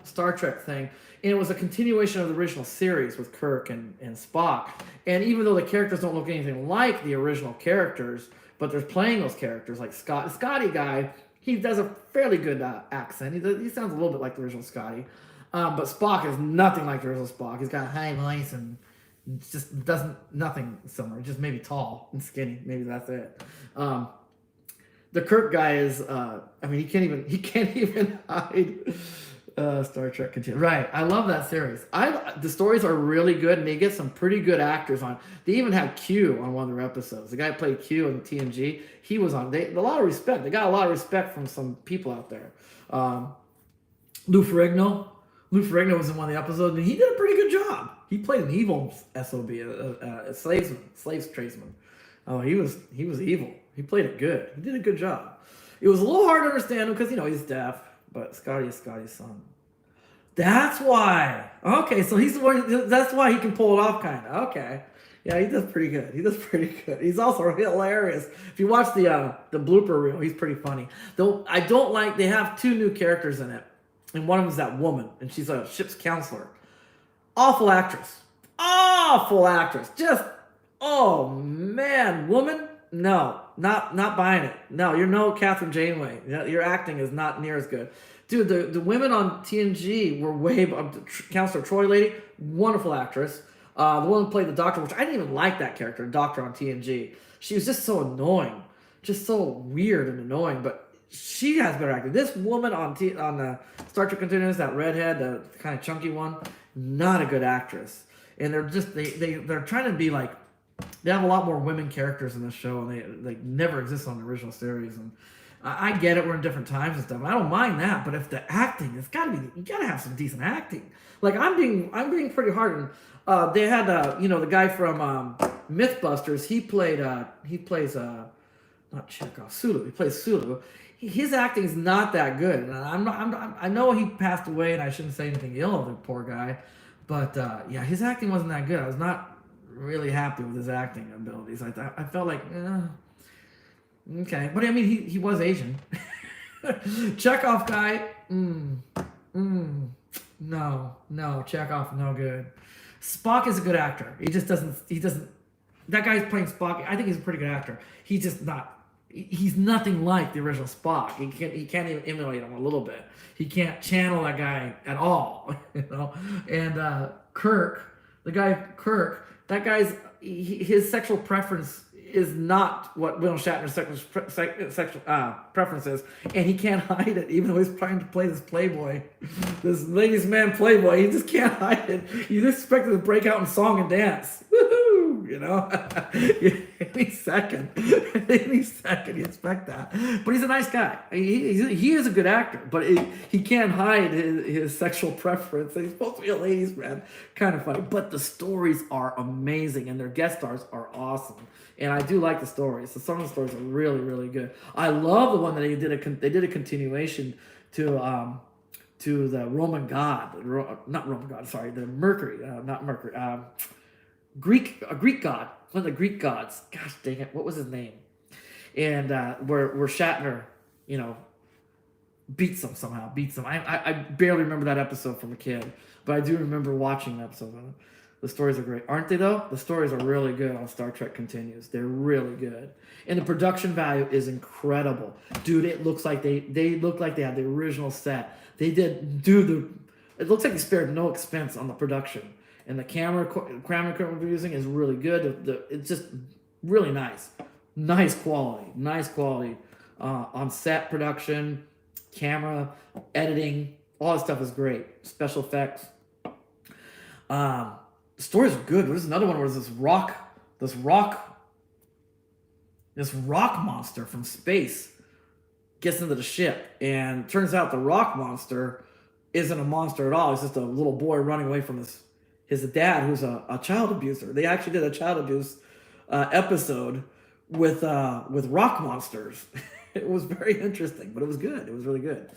Speaker 1: Star Trek thing, and it was a continuation of the original series with Kirk and Spock. And even though the characters don't look anything like the original characters, but they're playing those characters like Scotty guy. He does a fairly good accent. He sounds a little bit like the original Scotty, but Spock is nothing like the original Spock. He's got a high voice and just nothing similar, just maybe tall and skinny, maybe that's it. The Kirk guy is he can't even hide. Star Trek continue. Right, I love that series. The stories are really good, and they get some pretty good actors on. They even had Q on one of their episodes. The guy who played Q in TNG, he was on. A lot of respect. They got a lot of respect from some people out there. Lou Ferrigno was in one of the episodes, and he did a pretty good job. He played an evil SOB, a slaves tradesman. Oh, he was evil. He played it good. He did a good job. It was a little hard to understand him because he's deaf, but Scotty is Scotty's son. That's why. Okay, so he's the one. That's why he can pull it off, kind of. Okay, yeah, he does pretty good. He's also hilarious. If you watch the blooper reel, he's pretty funny. Though I don't like. They have 2 new characters in it, and one of them is that woman, and she's a ship's counselor. Awful actress. Just, oh man, woman. No, not buying it. No, you're no Catherine Janeway. Your acting is not near as good. Dude, the women on TNG were way above. Counselor Troy lady, wonderful actress. The one who played the Doctor, which I didn't even like that character, Doctor on TNG. She was just so annoying. Just so weird and annoying, but she has better acting. This woman on the Star Trek Continuous, that redhead, the kind of chunky one, not a good actress. And they're trying to be like, they have a lot more women characters in the show, and they never exist on the original series. And I get it, we're in different times and stuff. I don't mind that, but if the acting, you gotta have some decent acting. Like I'm being pretty hard. And they had the guy from MythBusters. He plays not Chekhov, Sulu. He plays Sulu. His acting is not that good. And I know he passed away, and I shouldn't say anything ill of the poor guy, but his acting wasn't that good. I was not really happy with his acting abilities. I felt like, okay, but I mean, he was Asian. Chekhov guy, no, Chekhov, no good. Spock is a good actor. He doesn't. That guy's playing Spock. I think he's a pretty good actor. He's just not. He's nothing like the original Spock. He can't even emulate him a little bit. He can't channel that guy at all, And Kirk, that guy's his sexual preference is not what William Shatner's sexual preference is, and he can't hide it, even though he's trying to play this playboy, this ladies' man playboy. He just can't hide it. You just expect him to break out in song and dance. Woohoo! you know? Any second, you expect that. But he's a nice guy. He is a good actor, but he can't hide his sexual preference. He's supposed to be a ladies' man. Kind of funny. But the stories are amazing, and their guest stars are awesome. And I do like the stories. So some of the stories are really, really good. I love the one that they did a continuation to the Roman god, not Roman god, sorry, the Mercury, not Mercury, Greek god, one of the Greek gods. Gosh dang it, what was his name? And where Shatner, beats him somehow. I barely remember that episode from a kid, but I do remember watching the episode. The stories are great, aren't they? Though the stories are really good on Star Trek Continues. They're really good, and the production value is incredible, dude. It looks like they look like they had the original set. They did do it looks like they spared no expense on the production, and the camera equipment we're using is really good. It's just really nice quality on set production, camera, editing, all that stuff is great. Special effects. The stories are good. There's another one where this rock monster from space gets into the ship, and turns out the rock monster isn't a monster at all. It's just a little boy running away from his dad, who's a child abuser. They actually did a child abuse episode with rock monsters. It was very interesting, but it was good. It was really good.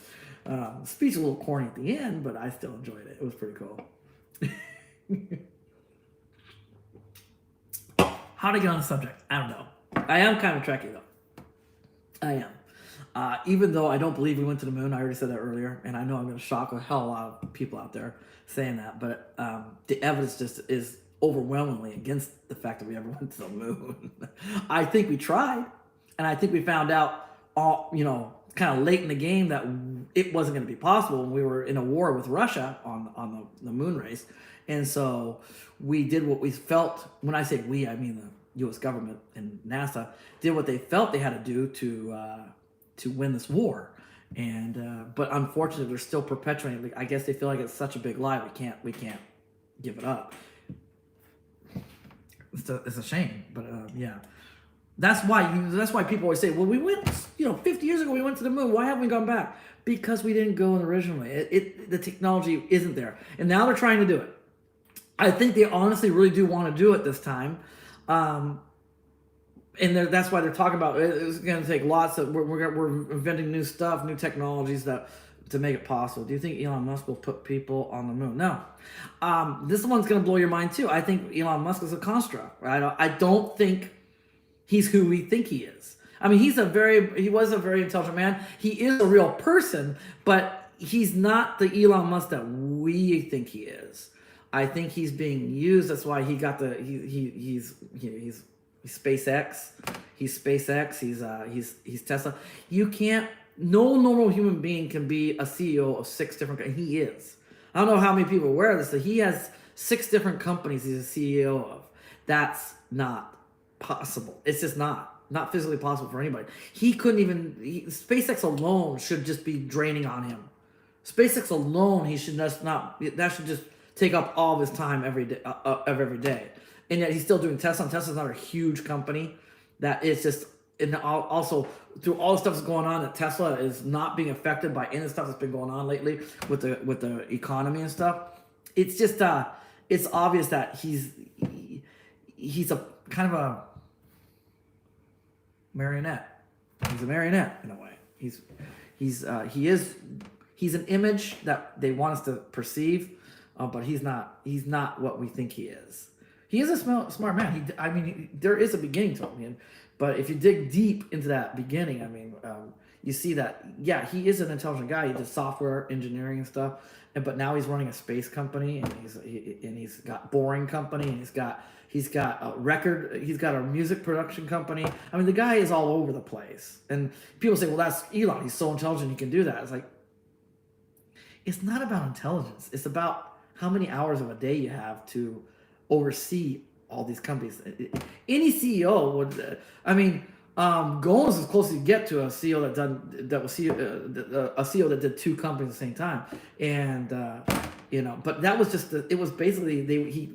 Speaker 1: The speech was a little corny at the end, but I still enjoyed it. It was pretty cool. How to get on the subject? I don't know. I am kind of Trekkie, though. I am. Even though I don't believe we went to the moon, I already said that earlier, and I know I'm going to shock a hell of a lot of people out there saying that, but the evidence just is overwhelmingly against the fact that we ever went to the moon. I think we tried, and I think we found out, kind of late in the game that it wasn't going to be possible when we were in a war with Russia on the moon race. And so we did what we felt. When I say we, I mean the U.S. government and NASA did what they felt they had to do to win this war. And but unfortunately, they're still perpetuating. I guess they feel like it's such a big lie. We can't give it up. It's a shame, but yeah. That's why people always say, well, we went, 50 years ago we went to the moon. Why haven't we gone back? Because we didn't go originally. The technology isn't there, and now they're trying to do it. I think they honestly really do want to do it this time, and that's why they're talking about it's going to take lots of. We're inventing new stuff, new technologies to make it possible. Do you think Elon Musk will put people on the moon? No. This one's going to blow your mind too. I think Elon Musk is a construct. Right? I don't think he's who we think he is. I mean, he was a very intelligent man. He is a real person, but he's not the Elon Musk that we think he is. I think he's being used. That's why he got he's SpaceX. He's SpaceX. He's Tesla. No normal human being can be a CEO of 6 different companies. He is. I don't know how many people are aware of this. That he has 6 different companies he's a CEO of. That's not possible. It's just not physically possible for anybody. He couldn't even. SpaceX alone should just be draining on him. SpaceX alone, he should just not. That should just take up all of his time every day. And yet he's still doing Tesla. And Tesla's not a huge company. That is just. And also through all the stuff that's going on, that Tesla is not being affected by any of the stuff that's been going on lately with the economy and stuff. It's just it's obvious that he's a kind of a marionette. He's a marionette in a way. He's an image that they want us to perceive, but he's not what we think he is. He is a smart man. There is a beginning to him. But if you dig deep into that beginning, you see that, yeah, he is an intelligent guy. He did software engineering and stuff, but now he's running a space company, and he's got Boring Company, and he's got a record, he's got a music production company. I mean, the guy is all over the place. And people say, well, that's Elon. He's so intelligent, he can do that. It's like, it's not about intelligence. It's about how many hours of a day you have to oversee all these companies. Any CEO would. Golan is as close as you get to a CEO a CEO that did 2 companies at the same time, and But that was just. It was basically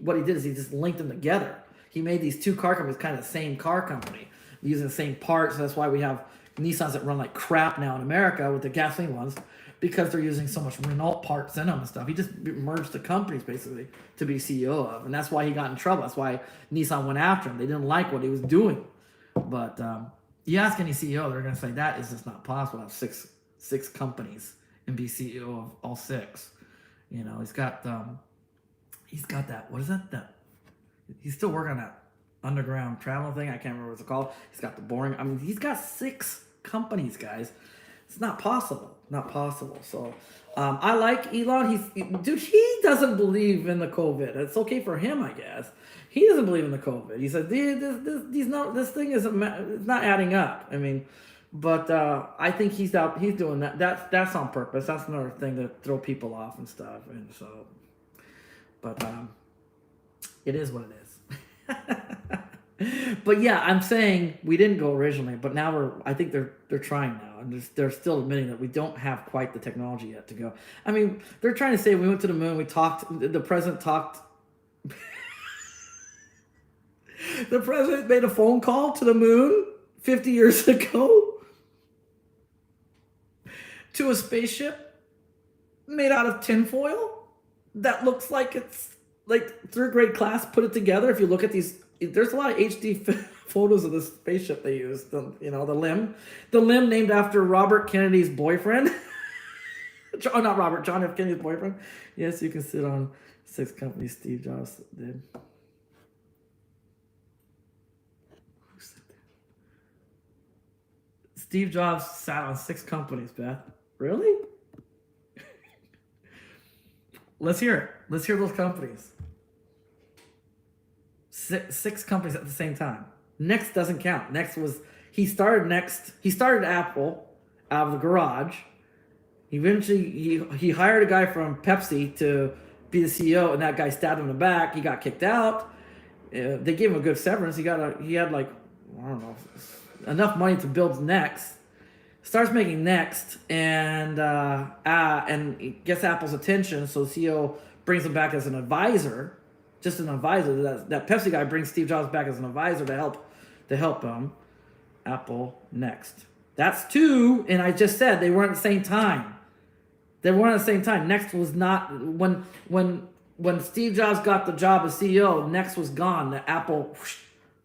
Speaker 1: what he did is he just linked them together. he made these two car companies, kind of the same car company, using the same parts. So that's why we have Nissans that run like crap now in America with the gasoline ones, because they're using so much Renault parts in them and stuff. He just merged the companies basically to be CEO of, and that's why he got in trouble. That's why Nissan went after him. They didn't like what he was doing. But you ask any CEO, they're going to say that is just not possible to have six companies and be CEO of all six. You know, he's got that. What is that? He's still working on that underground travel thing. I can't remember what it's called. He's got the boring. I mean, he's got 6 companies, guys. It's not possible. Not possible. So I like Elon. He doesn't believe in the COVID. It's okay for him, I guess. He doesn't believe in the COVID. He said this thing it's not adding up. I mean, but I think he's doing that. That's on purpose. That's another thing to throw people off and stuff. And so, but it is what it is. But yeah, I'm saying we didn't go originally, but now I think they're trying now, and they're still admitting that we don't have quite the technology yet to go. I mean, they're trying to say we went to the moon, the president talked. The president made a phone call to the moon 50 years ago to a spaceship made out of tinfoil that looks like it's like 3rd grade class put it together. If you look at these, there's a lot of HD photos of the spaceship they used. The limb named after Robert Kennedy's boyfriend. Oh, not Robert, John F. Kennedy's boyfriend. Yes, you can sit on 6 companies Steve Jobs did. Who said that? Steve Jobs sat on 6 companies, Beth. Really? Let's hear it. Let's hear those companies. 6 companies at the same time. Next doesn't count. He started Apple out of the garage. Eventually, he hired a guy from Pepsi to be the CEO, and that guy stabbed him in the back. He got kicked out. They gave him a good severance. He had like, I don't know, enough money to build Next. Starts making Next, and gets Apple's attention. So the CEO brings him back as an advisor, just an advisor. That Pepsi guy brings Steve Jobs back as an advisor to help him. Apple Next. That's 2, and I just said they weren't at the same time. They weren't at the same time. Next was not when Steve Jobs got the job as CEO. Next was gone. The Apple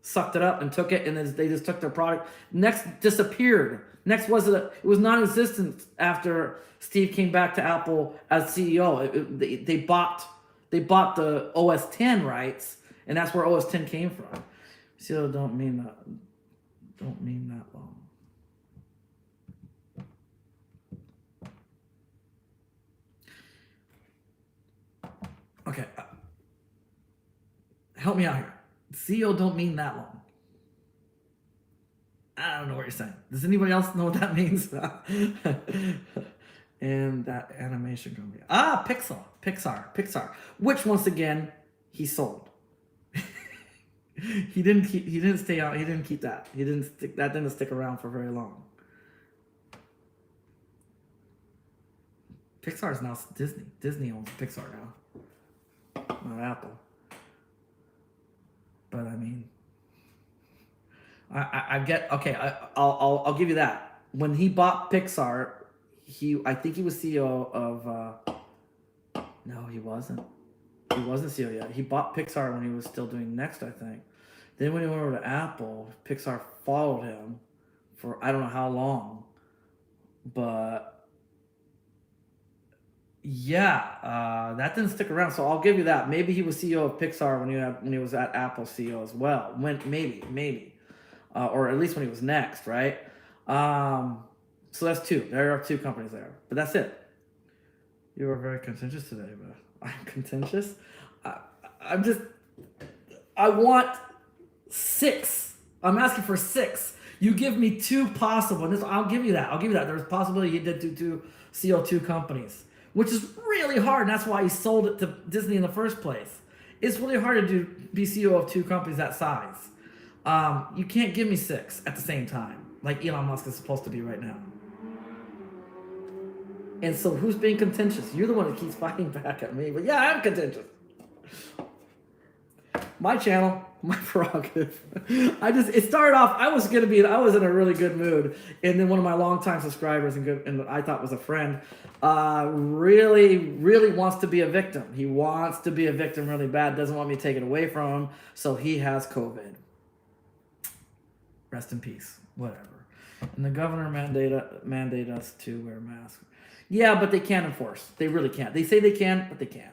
Speaker 1: sucked it up and took it, and then they just took their product. Next disappeared. Next it was non-existent after Steve came back to Apple as CEO. They bought the OS X rights, and that's where OS X came from. So don't mean that long. Okay, help me out here. CEO don't mean that long. I don't know what you're saying. Does anybody else know what that means? And that animation company. Pixar. Which once again he sold. He didn't stay out. He didn't keep that. That didn't stick around for very long. Pixar is now Disney. Disney owns Pixar now, not Apple. But I mean, I get okay. I'll give you that. When he bought Pixar, I think he was CEO of. No, he wasn't. He wasn't CEO yet. He bought Pixar when he was still doing Next, I think. Then when he went over to Apple, Pixar followed him for I don't know how long. But yeah, that didn't stick around. So I'll give you that. Maybe he was CEO of Pixar when he was at Apple CEO as well. Maybe, or at least when he was Next, right? So that's 2. There are 2 companies there, but that's it. You were very contentious today, but I'm contentious. I want 6. I'm asking for 6. You give me 2 possible. I'll give you that. There's a possibility he did do CO2 companies, which is really hard. And that's why he sold it to Disney in the first place. It's really hard to be CEO of 2 companies that size. You can't give me 6 at the same time, like Elon Musk is supposed to be right now. And so who's being contentious? You're the one that keeps fighting back at me. But yeah, I'm contentious. my channel, my prerogative. It started off. I was in a really good mood, and then one of my longtime subscribers and I thought was a friend, really wants to be a victim. He wants to be a victim really bad. Doesn't want me to take it away from him. So he has COVID. Rest in peace. Whatever. And the governor mandate us to wear masks. Yeah, but they can't enforce. They really can't. They say they can, but they can't.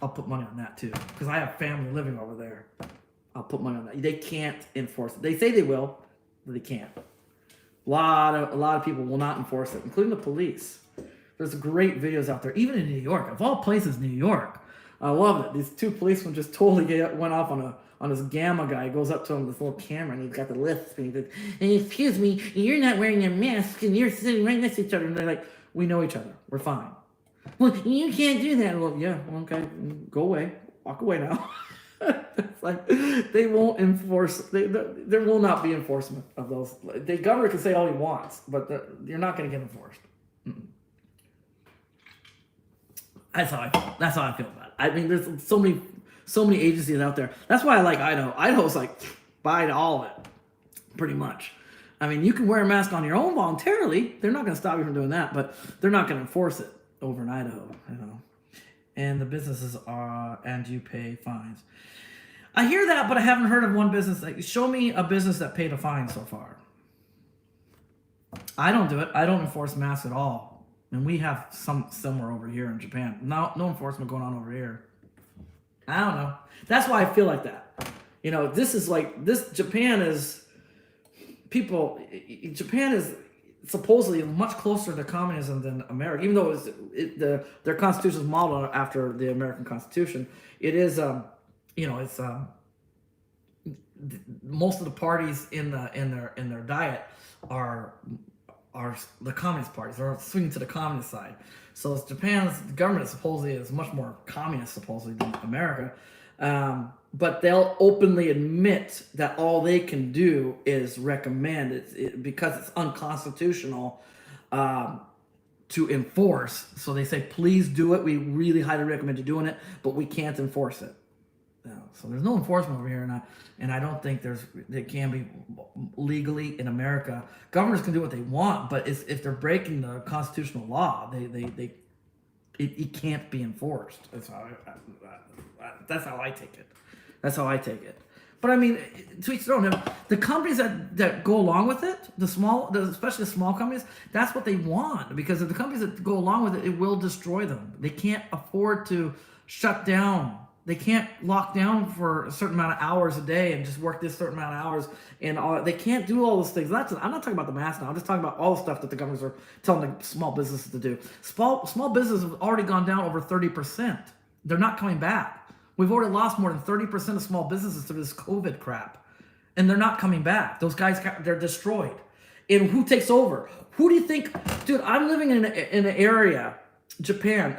Speaker 1: I'll put money on that too, because I have family living over there. I'll put money on that. They can't enforce it. They say they will, but they can't. A lot of people will not enforce it, including the police. There's great videos out there, even in New York. Of all places, New York. I love it. These two policemen just totally went off on this Gamma guy. He goes up to him with this little camera, and he's got the lisp, and he says, "Excuse me, you're not wearing a mask, and you're sitting right next to each other." And they're like, "We know each other. We're fine." "Well, you can't do that." "Well, yeah, okay, go away. Walk away now." It's like they won't enforce. There will not be enforcement of those. The governor can say all he wants, but you're not going to get enforced. That's how I feel about it. I mean, there's so many agencies out there. That's why I like Idaho. Idaho's like bye to all of it, pretty much. I mean, you can wear a mask on your own voluntarily. They're not going to stop you from doing that, but they're not going to enforce it over in Idaho, you know. And the businesses and you pay fines. I hear that, but I haven't heard of one business. Show me a business that paid a fine so far. I don't do it. I don't enforce masks at all. And we have some somewhere over here in Japan. No enforcement going on over here. I don't know. That's why I feel like that. You know, Japan is supposedly much closer to communism than America, even though their constitution is modeled after the American Constitution. It is, most of the parties in their diet are the communist parties. They're swinging to the communist side. So Japan's government supposedly is much more communist supposedly than America. But they'll openly admit that all they can do is recommend because it's unconstitutional to enforce. So they say, please do it. We really highly recommend you doing it, but we can't enforce it. So there's no enforcement over here, and I don't think there can be legally in America. Governors can do what they want, but if they're breaking the constitutional law, it can't be enforced. That's how I take it. That's how I take it. But I mean, to each their own. The companies that go along with it, especially the small companies, that's what they want. Because if the companies that go along with it, it will destroy them. They can't afford to shut down. They can't lock down for a certain amount of hours a day and just work this certain amount of hours and all. They can't do all those things. I'm not talking about the mask now. I'm just talking about all the stuff that the governments are telling the small businesses to do. Small businesses have already gone down over 30%. They're not coming back. We've already lost more than 30% of small businesses to this COVID crap. And they're not coming back. Those guys, they're destroyed. And who takes over? Who do you think? Dude, I'm living in an area, Japan,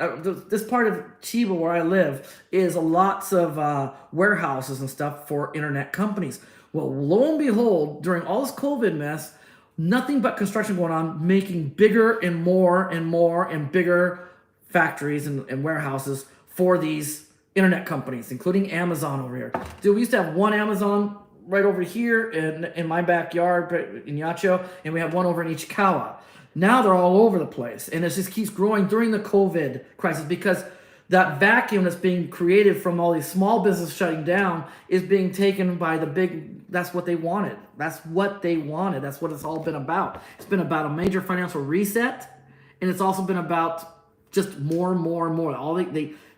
Speaker 1: this part of Chiba where I live is lots of warehouses and stuff for internet companies. Well, lo and behold, during all this COVID mess, nothing but construction going on, making bigger and more and more and bigger factories and warehouses for these internet companies, including Amazon over here. Dude, we used to have one Amazon right over here in my backyard in Yacho, and we have one over in Ichikawa. Now they're all over the place, and it just keeps growing during the COVID crisis because that vacuum that's being created from all these small businesses shutting down is being taken by the big. That's what they wanted. That's what they wanted. That's what it's all been about. It's been about a major financial reset, and it's also been about just more and more and more. All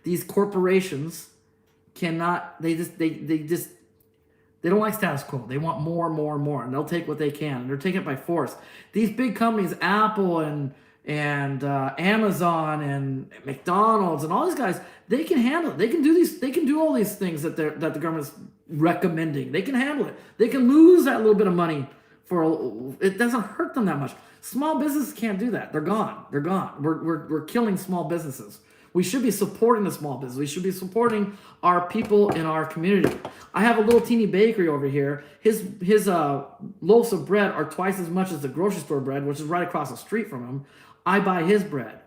Speaker 1: these corporations cannot. They don't like status quo. They want more and more and more, and they'll take what they can. And they're taking it by force. These big companies, Apple and Amazon and McDonald's and all these guys, they can handle it. They can do these. They can do all these things that the government's recommending. They can handle it. They can lose that little bit of money it doesn't hurt them that much. Small businesses can't do that. They're gone. They're gone. We're killing small businesses. We should be supporting the small business. We should be supporting our people in our community. I have a little teeny bakery over here. His loaves of bread are twice as much as the grocery store bread, which is right across the street from him. I buy his bread.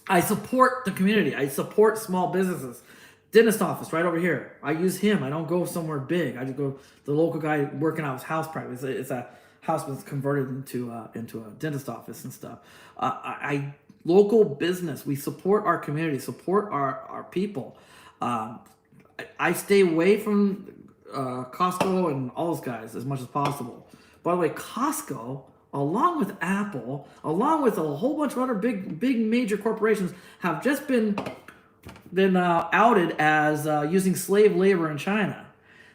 Speaker 1: I support the community. I support small businesses. Dentist office right over here. I use him. I don't go somewhere big. I just go to the local guy working out his house practice. It's a house that's converted into a dentist office and stuff. Local business. We support our community, support our people. I stay away from Costco and all those guys as much as possible. By the way, Costco, along with Apple, along with a whole bunch of other big major corporations, have just been outed as using slave labor in China.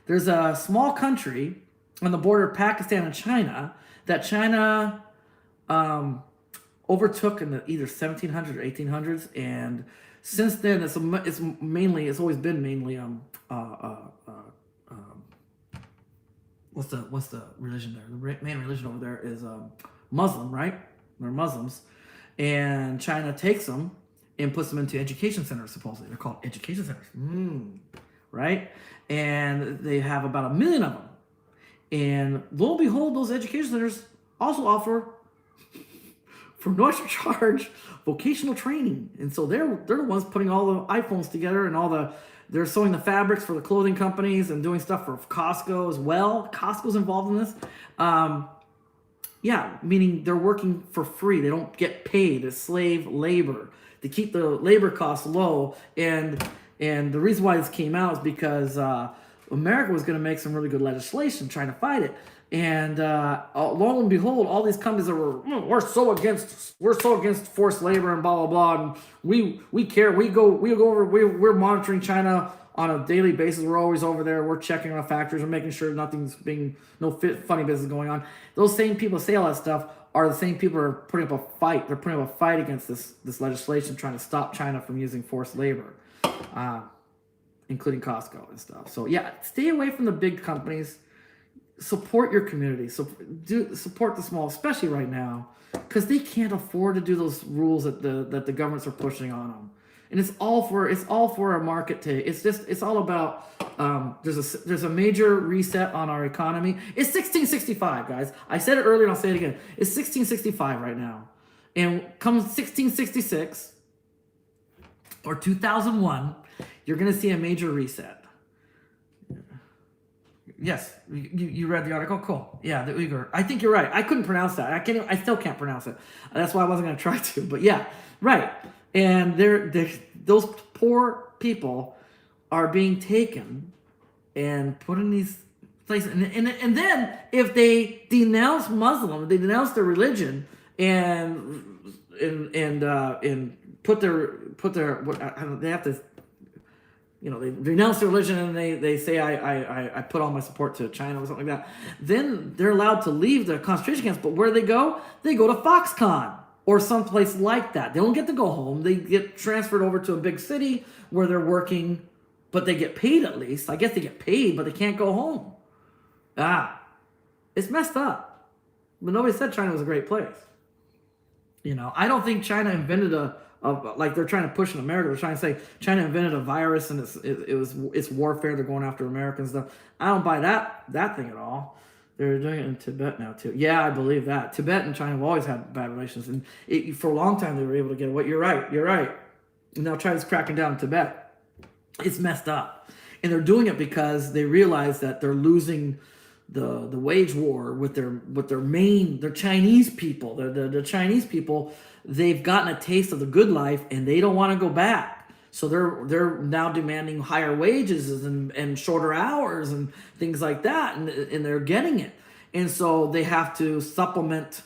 Speaker 1: There's a small country on the border of Pakistan and China that China overtook in the either 1700s or 1800s, and since then it's always been mainly what's the religion there? The main religion over there is Muslim, right? They're Muslims, and China takes them and puts them into education centers. Supposedly, they're called education centers, right? And they have about 1 million of them. And lo and behold, those education centers also offer, for no extra charge, vocational training. And so they're the ones putting all the iPhones together and they're sewing the fabrics for the clothing companies and doing stuff for Costco as well. Costco's involved in this. Meaning they're working for free. They don't get paid. It's slave labor to keep the labor costs low. And the reason why this came out is because America was going to make some really good legislation trying to fight it. And lo and behold, all these companies that we're so against forced labor and blah blah blah, and we care. We go over. We're monitoring China on a daily basis. We're always over there. We're checking on factories. We're making sure no funny business going on. Those same people that say all that stuff are the same people who are putting up a fight. They're putting up a fight against this legislation trying to stop China from using forced labor, including Costco and stuff. So yeah, stay away from the big companies. Support your community. Support the small, especially right now, because they can't afford to do those rules that the governments are pushing on them. And it's all for a market it's all about there's a major reset on our economy. It's 1665, guys. I said it earlier and I'll say it again. It's 1665 right now. And comes 1666 or 2001, you're gonna see a major reset. Yes, you read the article. Cool. Yeah, the Uyghur. I think you're right. I couldn't pronounce that. I still can't pronounce it. That's why I wasn't going to try to. But yeah, right. And those poor people are being taken and put in these places. And then if they denounce Muslim, they denounce their religion and put their they have to. They renounce their religion and they say, I put all my support to China or something like that. Then they're allowed to leave the concentration camps. But where do they go? They go to Foxconn or someplace like that. They don't get to go home. They get transferred over to a big city where they're working, but they get paid at least. I guess they get paid, but they can't go home. It's messed up. But nobody said China was a great place. I don't think China invented like they're trying to push in America. They're trying to say China invented a virus and it's warfare. They're going after Americans and stuff. I don't buy that thing at all. They're doing it in Tibet now too. Yeah, I believe that. Tibet and China have always had bad relations, and for a long time they were able to get away. You're right. And now China's cracking down in Tibet. It's messed up, and they're doing it because they realize that they're losing the wage war with their Chinese people. The Chinese people. They've gotten a taste of the good life and they don't want to go back. So they're now demanding higher wages and shorter hours and things like that, and they're getting it. And so they have to supplement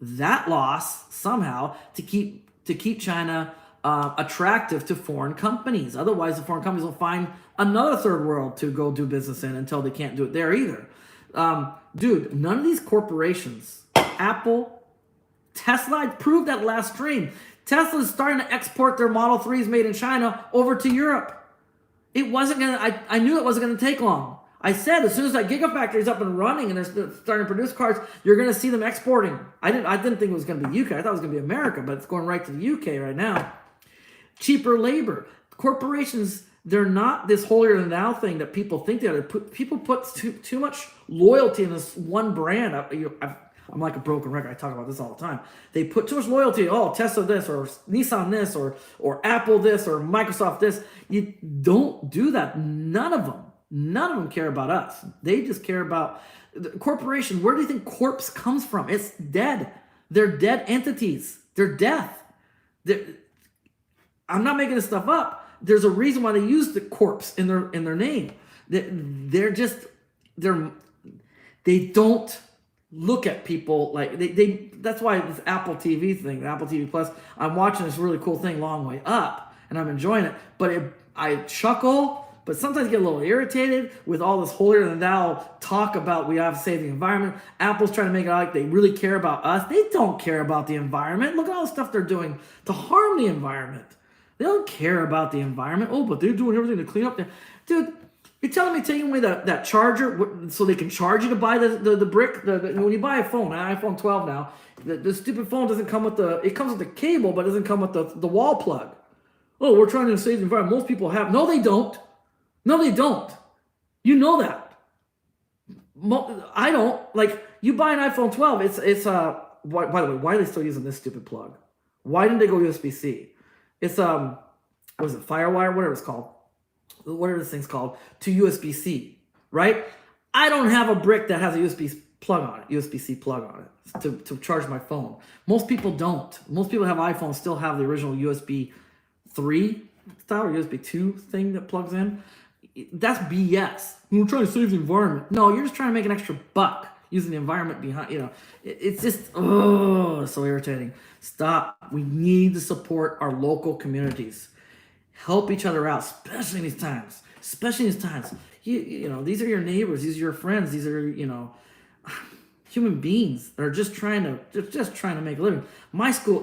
Speaker 1: that loss somehow to keep China attractive to foreign companies. Otherwise, the foreign companies will find another third world to go do business in until they can't do it there either. Dude, none of these corporations, Apple, Tesla, I proved that last stream. Tesla is starting to export their Model 3s made in China over to Europe. I knew it wasn't gonna take long. I said as soon as that Gigafactory is up and running and they're starting to produce cars, you're gonna see them exporting. I didn't think it was gonna be UK. I thought it was gonna be America, but it's going right to the UK right now. Cheaper labor. Corporations, they're not this holier than thou thing that people think they are. People put too much loyalty in this one brand. I'm like a broken record. I talk about this all the time. They put too much loyalty. Oh, Tesla this, or Nissan this, or Apple this, or Microsoft this. You don't do that. None of them care about us. They just care about the corporation. Where do you think corpse comes from? It's dead. They're dead entities. They're death. I'm not making this stuff up. There's a reason why they use the corpse in their name. They don't look at people like they. That's why this Apple TV thing, the Apple TV Plus. I'm watching this really cool thing, Long Way Up, and I'm enjoying it. But I chuckle. But sometimes get a little irritated with all this holier than thou talk about we have to save the environment. Apple's trying to make it out like they really care about us. They don't care about the environment. Look at all the stuff they're doing to harm the environment. They don't care about the environment. Oh, but they're doing everything to clean up there. Dude, you're telling me taking away that charger so they can charge you to buy the brick? When you buy a phone, an iPhone 12 now, the stupid phone doesn't come with it comes with the cable, but it doesn't come with the wall plug. Oh, we're trying to save the environment. Most people have. No, they don't. No, they don't. You know that. I don't. Like, you buy an iPhone 12, it's by the way, why are they still using this stupid plug? Why didn't they go USB-C? It's what is it, Firewire, whatever it's called. Whatever this thing's called, to USB-C, right? I don't have a brick that has a USB-C plug on it to charge my phone. Most people don't. Most people have iPhones still have the original USB 3 style or USB 2 thing that plugs in. That's BS. We're trying to save the environment. No, you're just trying to make an extra buck using the environment behind, it's just, so irritating. Stop. We need to support our local communities. Help each other out, especially in these times. These are your neighbors. These are your friends. These are, human beings that are just trying to make a living. My school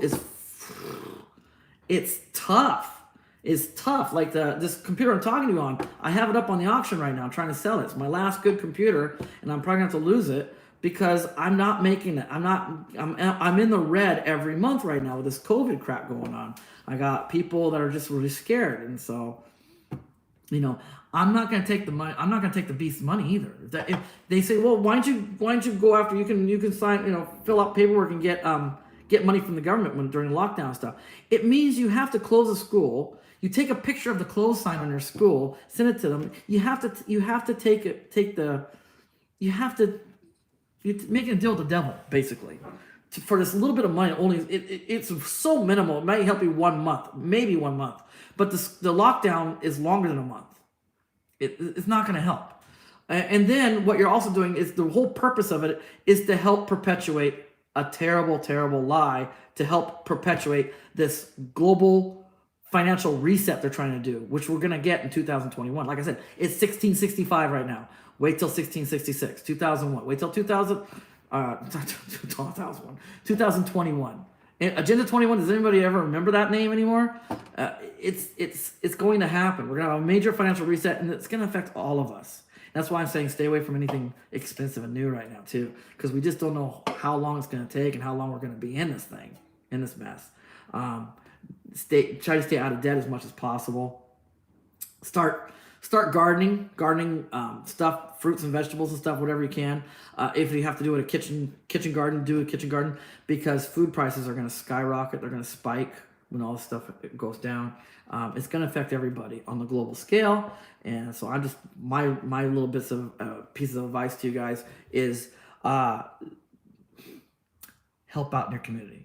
Speaker 1: it's tough. It's tough. Like this computer I'm talking to you on, I have it up on the auction right now. I'm trying to sell it. It's my last good computer, and I'm probably gonna have to lose it because I'm not making it. I'm in the red every month right now with this COVID crap going on. I got people that are just really scared, and so, I'm not gonna take the money. I'm not gonna take the beast's money either. If they say, well, why don't you go after? You can sign, fill out paperwork and get money from the government during the lockdown stuff. It means you have to close a school. You take a picture of the close sign on your school, send it to them. You're making a deal with the devil, basically, for this little bit of money. Only it's so minimal. It might help you 1 month, maybe 1 month, but the lockdown is longer than a month. It's not going to help. And then what you're also doing is the whole purpose of it is to help perpetuate a terrible, terrible lie, to help perpetuate this global financial reset they're trying to do, which we're going to get in 2021. Like I said, it's 1665 right now. Wait till 1666, 2001. Wait till 2021. And Agenda 21, does anybody ever remember that name anymore? It's going to happen. We're going to have a major financial reset, and it's going to affect all of us. That's why I'm saying stay away from anything expensive and new right now, too, because we just don't know how long it's going to take and how long we're going to be in this thing, in this mess. Try to stay out of debt as much as possible. Start gardening stuff, fruits and vegetables and stuff, whatever you can. If you have to do it a kitchen garden, do a kitchen garden, because food prices are going to skyrocket. They're going to spike when all this stuff goes down. It's going to affect everybody on the global scale. And so I'm just, my little bits of pieces of advice to you guys is help out in your community.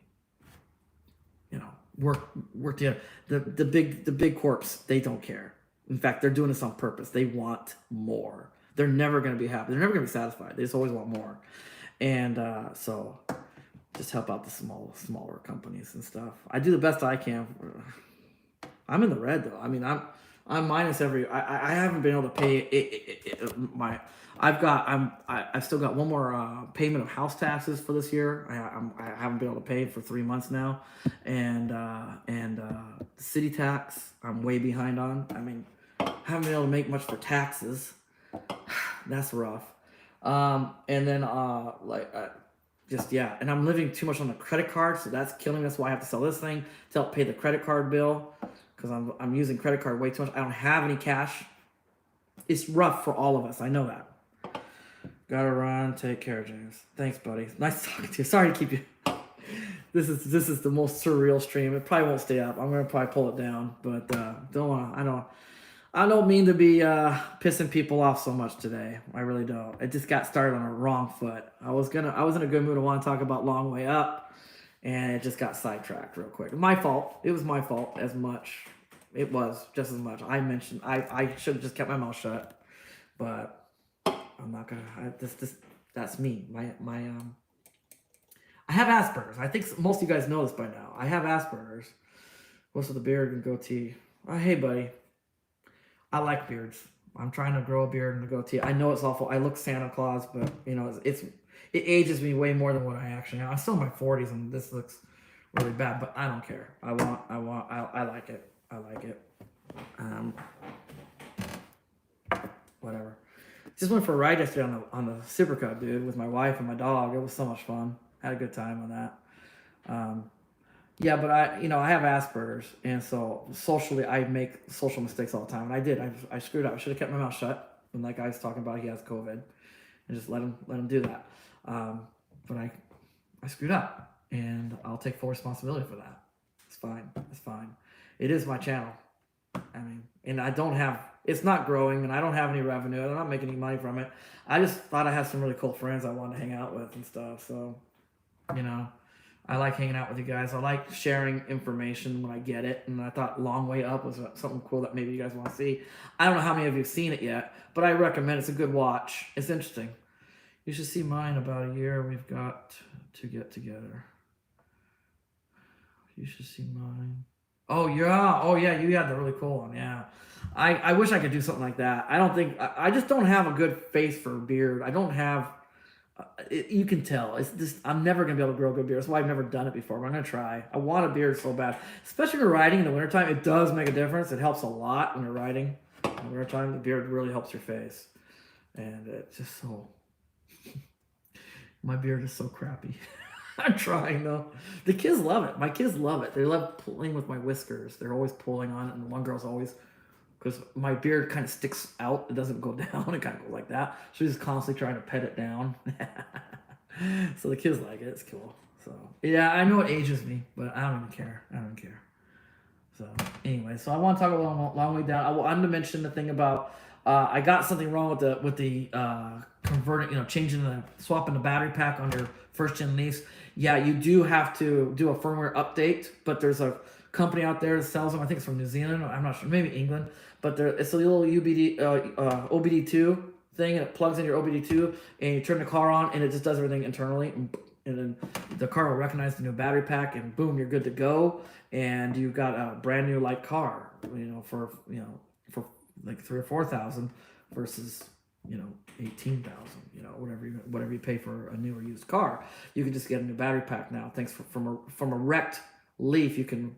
Speaker 1: Work together. The big corps, they don't care. In fact, they're doing this on purpose. They want more. They're never going to be happy. They're never going to be satisfied. They just always want more. And so just help out the smaller companies and stuff. I do the best I can. I'm in the red though. I mean, I'm minus every. I haven't been able to pay I've still got one more payment of house taxes for this year. I haven't been able to pay it for 3 months now, and city tax I'm way behind on. I mean, I haven't been able to make much for taxes. That's rough. And then and I'm living too much on the credit card, so that's killing me. That's why I have to sell this thing to help pay the credit card bill, because I'm using credit card way too much. I don't have any cash. It's rough for all of us. I know that. Gotta run. Take care, James. Thanks, buddy. Nice talking to you. Sorry to keep you. This is the most surreal stream. It probably won't stay up. I'm gonna probably pull it down, but don't want. I don't mean to be pissing people off so much today. I really don't. It just got started on a wrong foot. I was in a good mood. I want to talk about Long Way Up, and it just got sidetracked real quick. My fault. It was my fault as much. It was just as much. I should have just kept my mouth shut, but I'm not gonna. That's me. I have Asperger's. I think most of you guys know this by now. I have Asperger's. What's with the beard and goatee? Oh, hey, buddy. I like beards. I'm trying to grow a beard and a goatee. I know it's awful. I look Santa Claus, but you know, it ages me way more than what I actually am. I'm still in my 40s, and this looks really bad, but I don't care. I like it. I like it. Whatever. Just went for a ride yesterday on the Super Cub, dude, with my wife and my dog. It was so much fun. Had a good time on that. Yeah, but I have Asperger's, and so socially I make social mistakes all the time, and I did. I screwed up. I should have kept my mouth shut when that guy's talking about he has COVID, and just let him do that. But I screwed up, and I'll take full responsibility for that. It's fine. It's fine. It is my channel. I mean, and it's not growing, and I don't have any revenue. I'm not making any money from it. I just thought I had some really cool friends I wanted to hang out with and stuff. So, I like hanging out with you guys. I like sharing information when I get it. And I thought Long Way Up was something cool that maybe you guys want to see. I don't know how many of you have seen it yet, but I recommend it. It's a good watch. It's interesting. You should see mine. About a year we've got to get together. You should see mine. Oh yeah, you had the really cool one. Yeah, I wish I could do something like that. I just don't have a good face for a beard. I don't have. You can tell. It's just I'm never gonna be able to grow a good beard. That's why I've never done it before. But I'm gonna try. I want a beard so bad, especially when you're riding in the wintertime. It does make a difference. It helps a lot when you're riding. In the wintertime, the beard really helps your face, and it's just so. My beard is so crappy. I'm trying though. The kids love it. My kids love it. They love pulling with my whiskers. They're always pulling on it, and one girl's always. Because my beard kind of sticks out. It doesn't go down. It kind of goes like that. She's constantly trying to pet it down. So the kids like it. It's cool. So, yeah, I know it ages me, but I don't even care. So, anyway. So, I want to talk a long way down. I wanted to mention the thing about I got something wrong with the converting, swapping the battery pack on your first-gen Leafs. Yeah, you do have to do a firmware update, but there's a company out there that sells them. I think it's from New Zealand. I'm not sure. Maybe England. But it's a little OBD2 thing, and it plugs in your OBD2, and you turn the car on, and it just does everything internally. And then the car will recognize the new battery pack, and boom, you're good to go. And you've got a brand new light car, for like 3,000 or 4,000 versus 18,000. Whatever you pay for a new or used car. You can just get a new battery pack now. Thanks from a wrecked Leaf, you can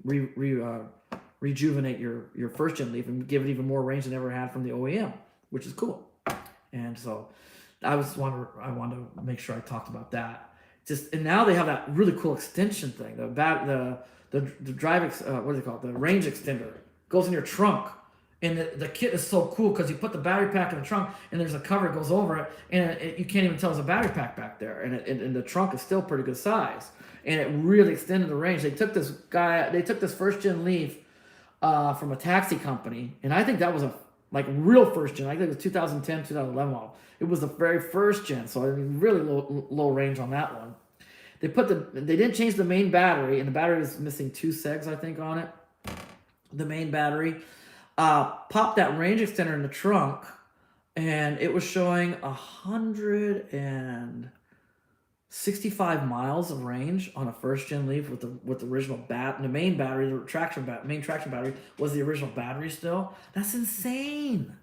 Speaker 1: rejuvenate your first gen Leaf and give it even more range than ever had from the OEM, which is cool. And so I wanted to make sure I talked about that. And now they have that really cool extension thing. The drive what do they call it? The range extender goes in your trunk. And the kit is so cool because you put the battery pack in the trunk, and there's a cover that goes over it, and you can't even tell there's a battery pack back there. And the trunk is still pretty good size, and it really extended the range. They took this first gen Leaf from a taxi company, and I think that was a real first gen. I think it was 2010, 2011 model. It was the very first gen, so really low range on that one. They didn't change the main battery, and the battery was missing 2 segs, I think, on it. The main battery. Popped that range extender in the trunk, and it was showing 165 miles of range on a first gen Leaf with the original the main battery, the main traction battery was the original battery still. That's insane.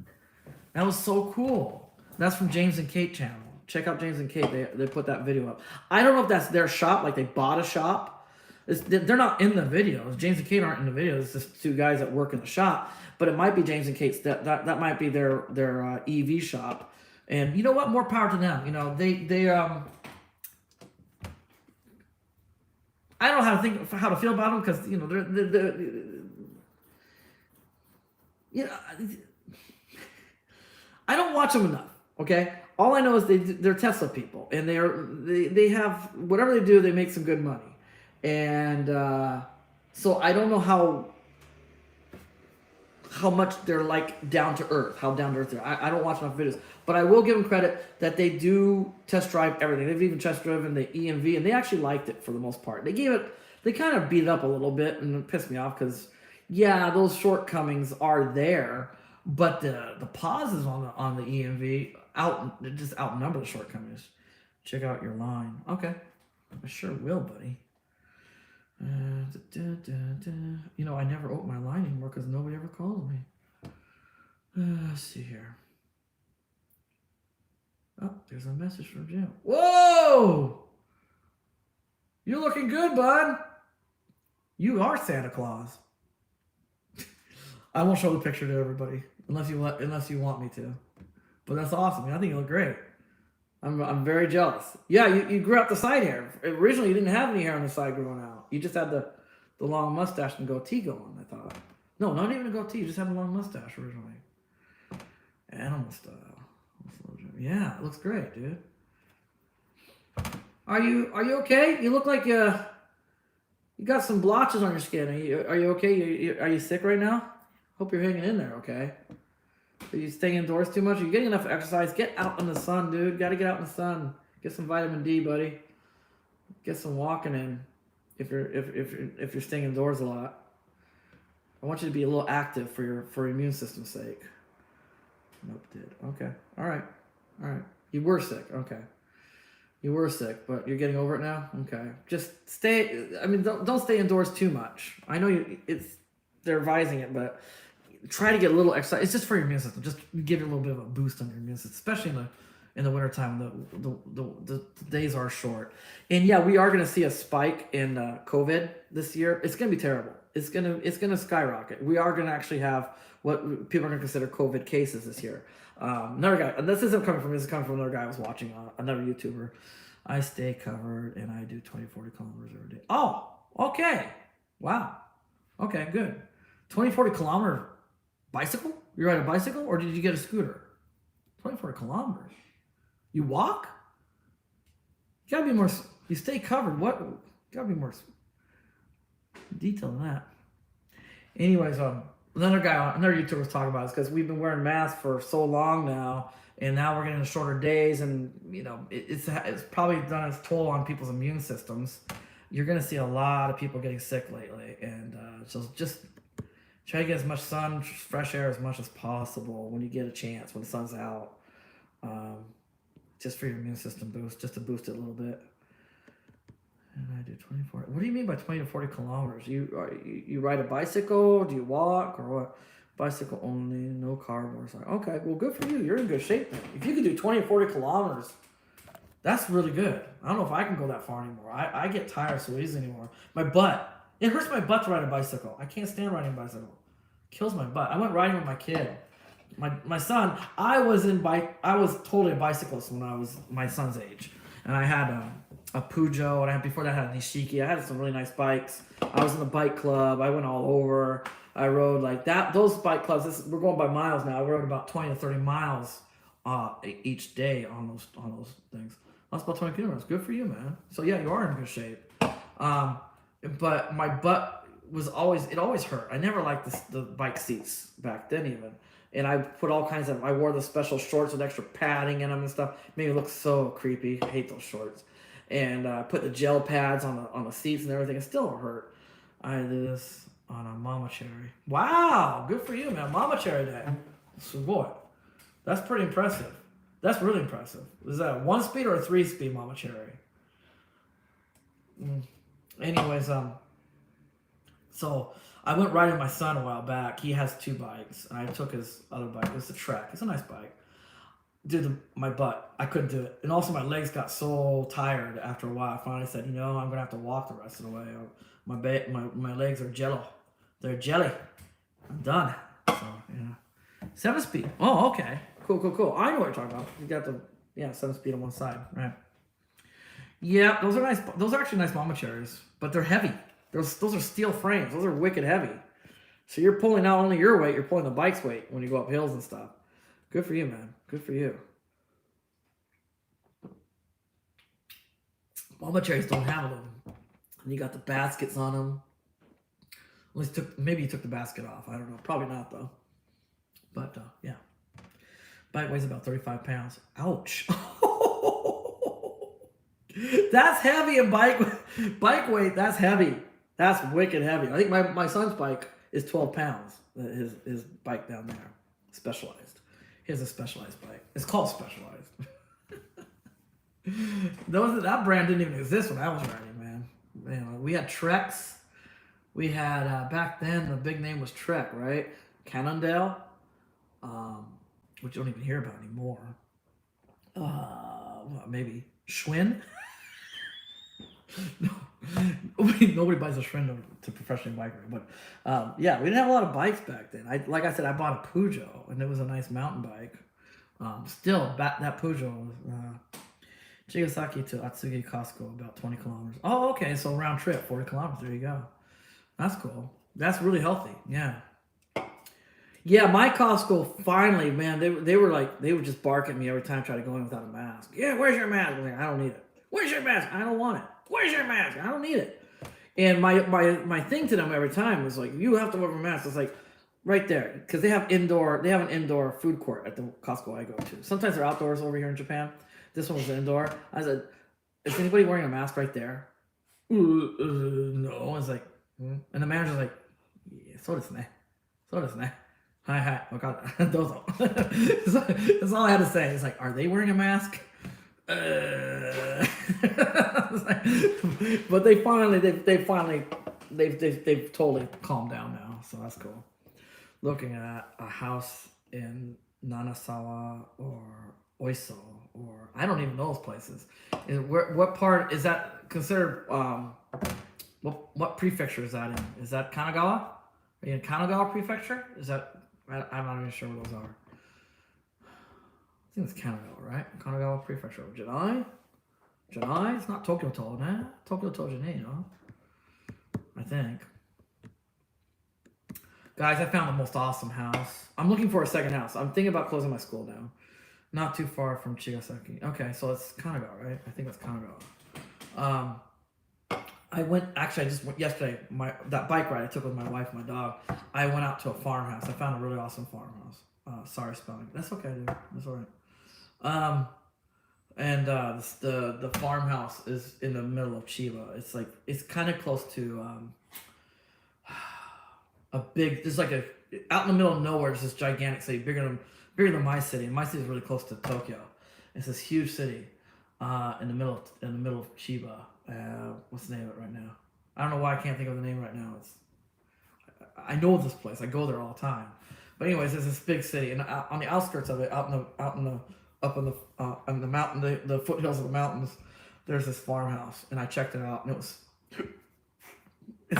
Speaker 1: That was so cool. That's from James and Kate channel. Check out James and Kate. They put that video up. I don't know if that's their shop, like they bought a shop. They're not in the videos. James and Kate aren't in the videos. It's just 2 guys that work in the shop. But it might be James and Kate's. That might be their EV shop. And you know what? More power to them. They I don't know how to feel about them because they're I don't watch them enough. Okay, all I know is they're Tesla people, and they have whatever they do, they make some good money, and so I don't know how much they're like down to earth, how down to earth they're. I don't watch enough videos, but I will give them credit that they do test drive everything. They've even test driven the EMV, and they actually liked it for the most part. They kind of beat it up a little bit, and it pissed me off because, yeah, those shortcomings are there, but the positives on the EMV just outnumber the shortcomings. Check out your line. Okay, I sure will, buddy. You know, I never open my line anymore because nobody ever calls me. Let's see here. Oh, there's a message from Jim. Whoa! You're looking good, bud. You are Santa Claus. I won't show the picture to everybody unless you want me to. But that's awesome. I think you look great. I'm very jealous. Yeah, you grew out the side hair. Originally, you didn't have any hair on the side growing out. You just had the long mustache and goatee going, I thought. No, not even a goatee. You just had a long mustache originally. Animal style. Yeah, it looks great, dude. Are you okay? You look like you got some blotches on your skin. Are you okay? Are you sick right now? Hope you're hanging in there, okay? Are you staying indoors too much? Are you getting enough exercise? Get out in the sun, dude. Got to get out in the sun. Get some vitamin D, buddy. Get some walking in. If you're staying indoors a lot, I want you to be a little active for your immune system's sake. Nope, did. Okay. All right. You were sick. Okay. You were sick, but you're getting over it now. Okay. Just stay. I mean, don't stay indoors too much. I know they're advising it, but try to get a little exercise. It's just for your immune system. Just give you a little bit of a boost on your immune system, especially in the wintertime. The days are short. And yeah, we are going to see a spike in COVID this year. It's going to be terrible. It's going to skyrocket. We are going to actually have what people are going to consider COVID cases this year. Another guy, and this isn't coming from me, this is coming from another guy I was watching, another YouTuber. I stay covered and I do 20-40 kilometers every day. Oh, okay. Wow. Okay, good. 20-40 kilometer bicycle? You ride a bicycle or did you get a scooter? 20-40 kilometers. You walk? You gotta be more, you stay covered. What? You gotta be more detailed than that. Anyways, another YouTuber was talking about this because we've been wearing masks for so long now, and now we're getting shorter days, and you know it's probably done its toll on people's immune systems. You're gonna see a lot of people getting sick lately, and so just try to get as much sun, fresh air as much as possible when you get a chance, when the sun's out, just for your immune system boost, just to boost it a little bit. And I do 24. What do you mean by 20-40 kilometers? You ride a bicycle? Do you walk or what? Bicycle only, no car motorcycle. Okay, well, good for you. You're in good shape then. If you could do 20-40 kilometers, that's really good. I don't know if I can go that far anymore. I get tired so easy anymore. My butt. It hurts my butt to ride a bicycle. I can't stand riding a bicycle. Kills my butt. I went riding with my kid. My son, I was totally a bicyclist when I was my son's age. And I had a Peugeot, and before that I had a Nishiki. I had some really nice bikes. I was in the bike club. I went all over. I rode like that. Those bike clubs, we're going by miles now. I rode about 20 to 30 miles each day on those things. That's about 20 kilometers. Good for you, man. So yeah, you are in good shape. But my butt was it always hurt. I never liked the bike seats back then even. And I put I wore the special shorts with extra padding in them and stuff. Made me look so creepy. I hate those shorts. And put the gel pads on the seats and everything. It still hurt. I did this on a Mama Cherry. Wow, good for you, man. Mama Cherry Day. So boy, that's pretty impressive. That's really impressive. Is that a 1-speed or a 3-speed Mama Cherry? Anyways, so I went riding with my son a while back. He has 2 bikes, and I took his other bike. It's a Trek. It's a nice bike. Dude, my butt, I couldn't do it. And also my legs got so tired after a while. I finally said, I'm going to have to walk the rest of the way. My legs are jello. They're jelly. I'm done. So, yeah. 7-speed. Oh, okay. Cool. I know what you're talking about. You got 7-speed on one side, right? Yeah, those are nice. Those are actually nice Mama Cherries, but they're heavy. Those are steel frames. Those are wicked heavy. So you're pulling not only your weight, you're pulling the bike's weight when you go up hills and stuff. Good for you, man. Good for you. Mama cherries don't have them. And you got the baskets on them. At least maybe you took the basket off. I don't know. Probably not though. But yeah, bike weighs about 35 pounds. Ouch. That's heavy in bike weight. That's heavy. That's wicked heavy. I think my son's bike is 12 pounds. His bike down there, Specialized. He has a Specialized bike. It's called Specialized. That brand didn't even exist when I was riding, man. We had Treks. We had back then the big name was Trek, right? Cannondale, which you don't even hear about anymore. Maybe Schwinn. No, nobody buys a Schwinn to professionally bike ride. But yeah, we didn't have a lot of bikes back then. Like I said, I bought a Peugeot, and it was a nice mountain bike. Still, that Peugeot was Chigasaki to Atsugi Costco, about 20 kilometers. Oh, okay, so round trip, 40 kilometers. There you go. That's cool. That's really healthy. Yeah. Yeah, my Costco finally, man, they would just bark at me every time I tried to go in without a mask. Yeah, where's your mask? I'm like, I don't need it. Where's your mask? I don't want it. Where's your mask? I don't need it. And my thing to them every time was like, you have to wear a mask. It's like right there, because they have an indoor food court at the Costco I go to. Sometimes they're outdoors over here in Japan. This one was indoor. I said, is anybody wearing a mask right there? No. I was like, and the manager's like, yeah, so desu ne. Hi, dozo. That's all I had to say. It's like, are they wearing a mask? But they've totally calmed down now, so that's cool. Looking at a house in Nanasawa or Oiso, or I don't even know those places. What part is that considered? What prefecture is that in? Is that Kanagawa? Are you in Kanagawa Prefecture? Is that? I'm not even sure what those are. I think it's Kanagawa, right? Kanagawa Prefecture. Janai? It's not Tokyo-to, nah? Tokyo-to Janai, no? I think. Guys, I found the most awesome house. I'm looking for a second house. I'm thinking about closing my school down. Not too far from Chigasaki. Okay, so it's Kanagawa, right? I think it's Kanagawa. I just went yesterday, that bike ride I took with my wife and my dog, I went out to a farmhouse. I found a really awesome farmhouse. Sorry spelling. That's okay, dude. That's all right. The farmhouse is in the middle of Chiba. It's kind of close to out in the middle of nowhere, there's this gigantic city, bigger than my city. And my city is really close to Tokyo. It's this huge city in the middle of Chiba. What's the name of it right now? I don't know why I can't think of the name right now. I know this place. I go there all the time. But anyways, there's this big city, and on the outskirts of it, up in the mountain, the foothills of the mountains, there's this farmhouse, and I checked it out, and it's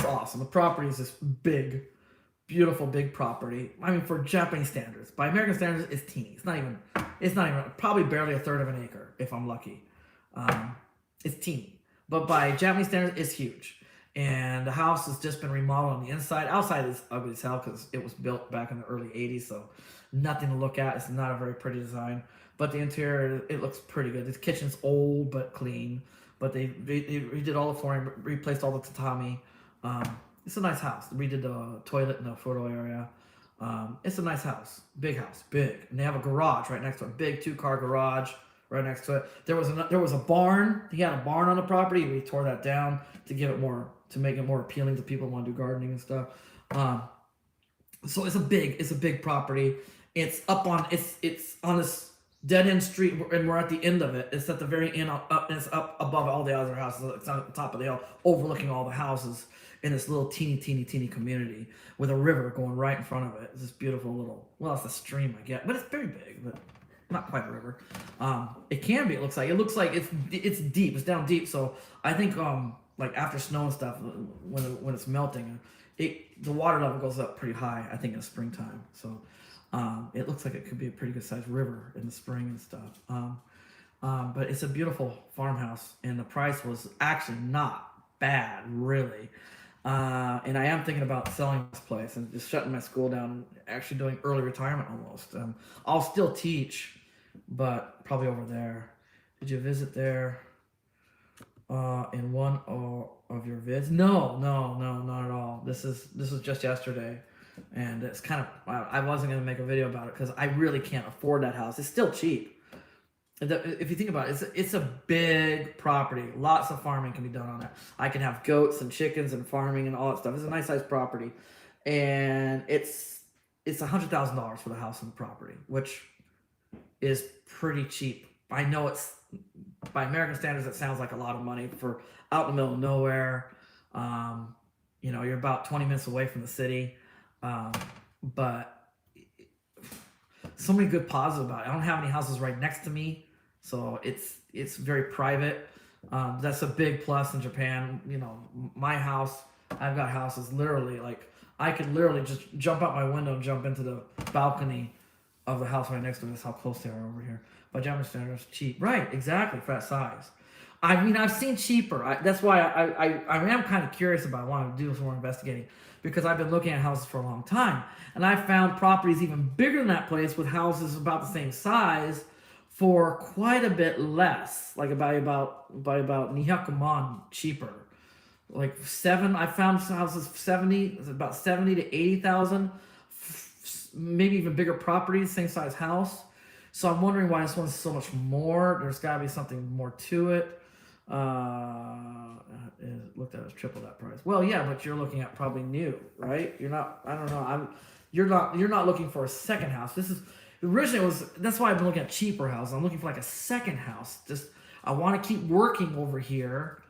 Speaker 1: awesome. The property is this big, beautiful, big property. I mean, for Japanese standards, by American standards, it's teeny. It's not even probably barely a third of an acre if I'm lucky. It's teeny. But by Japanese standards, it's huge. And the house has just been remodeled on the inside. Outside is ugly as hell because it was built back in the early 80s, so nothing to look at. It's not a very pretty design. But the interior, it looks pretty good. The kitchen's old but clean. But they redid all the flooring, replaced all the tatami. It's a nice house. They redid the toilet in the photo area. It's a nice house. Big house. Big. And they have a garage right next to it. Big 2-car garage right next to it. There was a barn. He had a barn on the property. We tore that down to make it more appealing to people who want to do gardening and stuff. So it's a big property. It's on this dead end street, and we're at the end of it. It's at the very end, it's up above all the other houses. It's on the top of the hill, overlooking all the houses in this little teeny community with a river going right in front of it. It's this beautiful little, it's a stream, I guess, but it's very big, but not quite a river. It can be. It looks like it's deep. It's down deep. So I think like after snow and stuff, when it's melting, the water level goes up pretty high. I think in the springtime. So it looks like it could be a pretty good sized river in the spring and stuff. But it's a beautiful farmhouse, and the price was actually not bad, really. And I am thinking about selling this place and just shutting my school down, actually doing early retirement almost. I'll still teach, but probably over there. Did you visit there? in one of your vids. No, not at all. This was just yesterday, and it's kind of I wasn't gonna make a video about it because I really can't afford that house. It's still cheap. If you think about it, it's a big property. Lots of farming can be done on it. I can have goats and chickens and farming and all that stuff. It's a nice sized property, and it's $100,000 for the house and the property, which is pretty cheap. I know it's by American standards, it sounds like a lot of money for out in the middle of nowhere. You're about 20 minutes away from the city, but so many good positives about it. I don't have any houses right next to me, so it's very private. That's a big plus in Japan. My house, I've got houses literally like I could literally just jump out my window and jump into the balcony of the house right next to me. That's how close they are over here. By Japanese standards, cheap. Right, exactly, for that size. I mean, I've seen cheaper. That's why I am kind of curious about it. I want to do some more investigating because I've been looking at houses for a long time. And I found properties even bigger than that place with houses about the same size for quite a bit less, like by about 200 cheaper. Like I found houses about 70 to 80,000, maybe even bigger properties, same size house. So I'm wondering why this one's so much more. There's got to be something more to it. It looked at as triple that price. Well, yeah, but you're looking at probably new, right? You're not. I don't know. You're not looking for a second house. This is originally it was. That's why I've been looking at cheaper houses. I'm looking for like a second house. Just I want to keep working over here,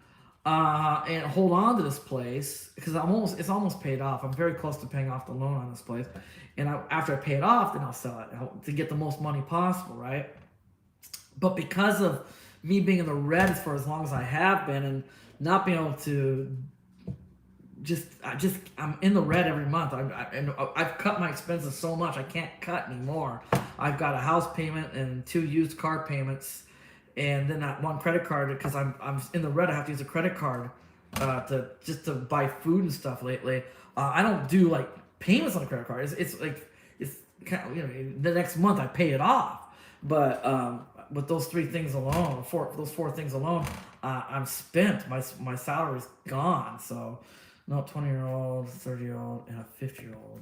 Speaker 1: and hold on to this place because it's almost paid off. I'm very close to paying off the loan on this place, and after I pay it off, then I'll sell it to get the most money possible, right? But because of me being in the red for as long as I have been and not being able to I'm in the red every month. I've cut my expenses so much I can't cut anymore. I've got a house payment and 2 used car payments, and then that one credit card because I'm in the red. I have to use a credit card to buy food and stuff lately. I don't do like payments on a credit card. It's kind of, the next month I pay it off, but with those 3 things alone, those 4 things alone, I'm spent. My salary's gone. So, no, 20-year-old, 30-year-old, and a 50-year-old,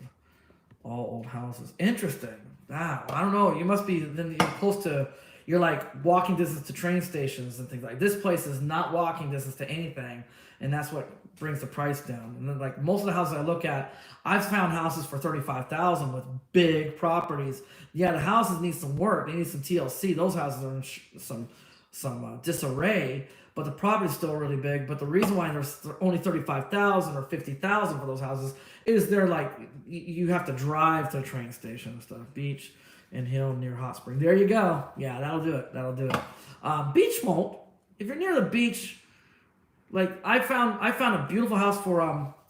Speaker 1: all old houses. Interesting. Wow. I don't know. You must be then you're close to. You're like walking distance to train stations and things like this. Place is not walking distance to anything, and that's what brings the price down. And then, like most of the houses I look at, I've found houses for $35,000 with big properties. Yeah, the houses need some work. They need some TLC. Those houses are in some disarray, but the property is still really big. But the reason why there's only $35,000 or $50,000 for those houses is they're like you have to drive to a train station and stuff. Beach and hill near hot spring. There you go. Yeah, that'll do it. Beach won't. If you're near the beach, like I found a beautiful house for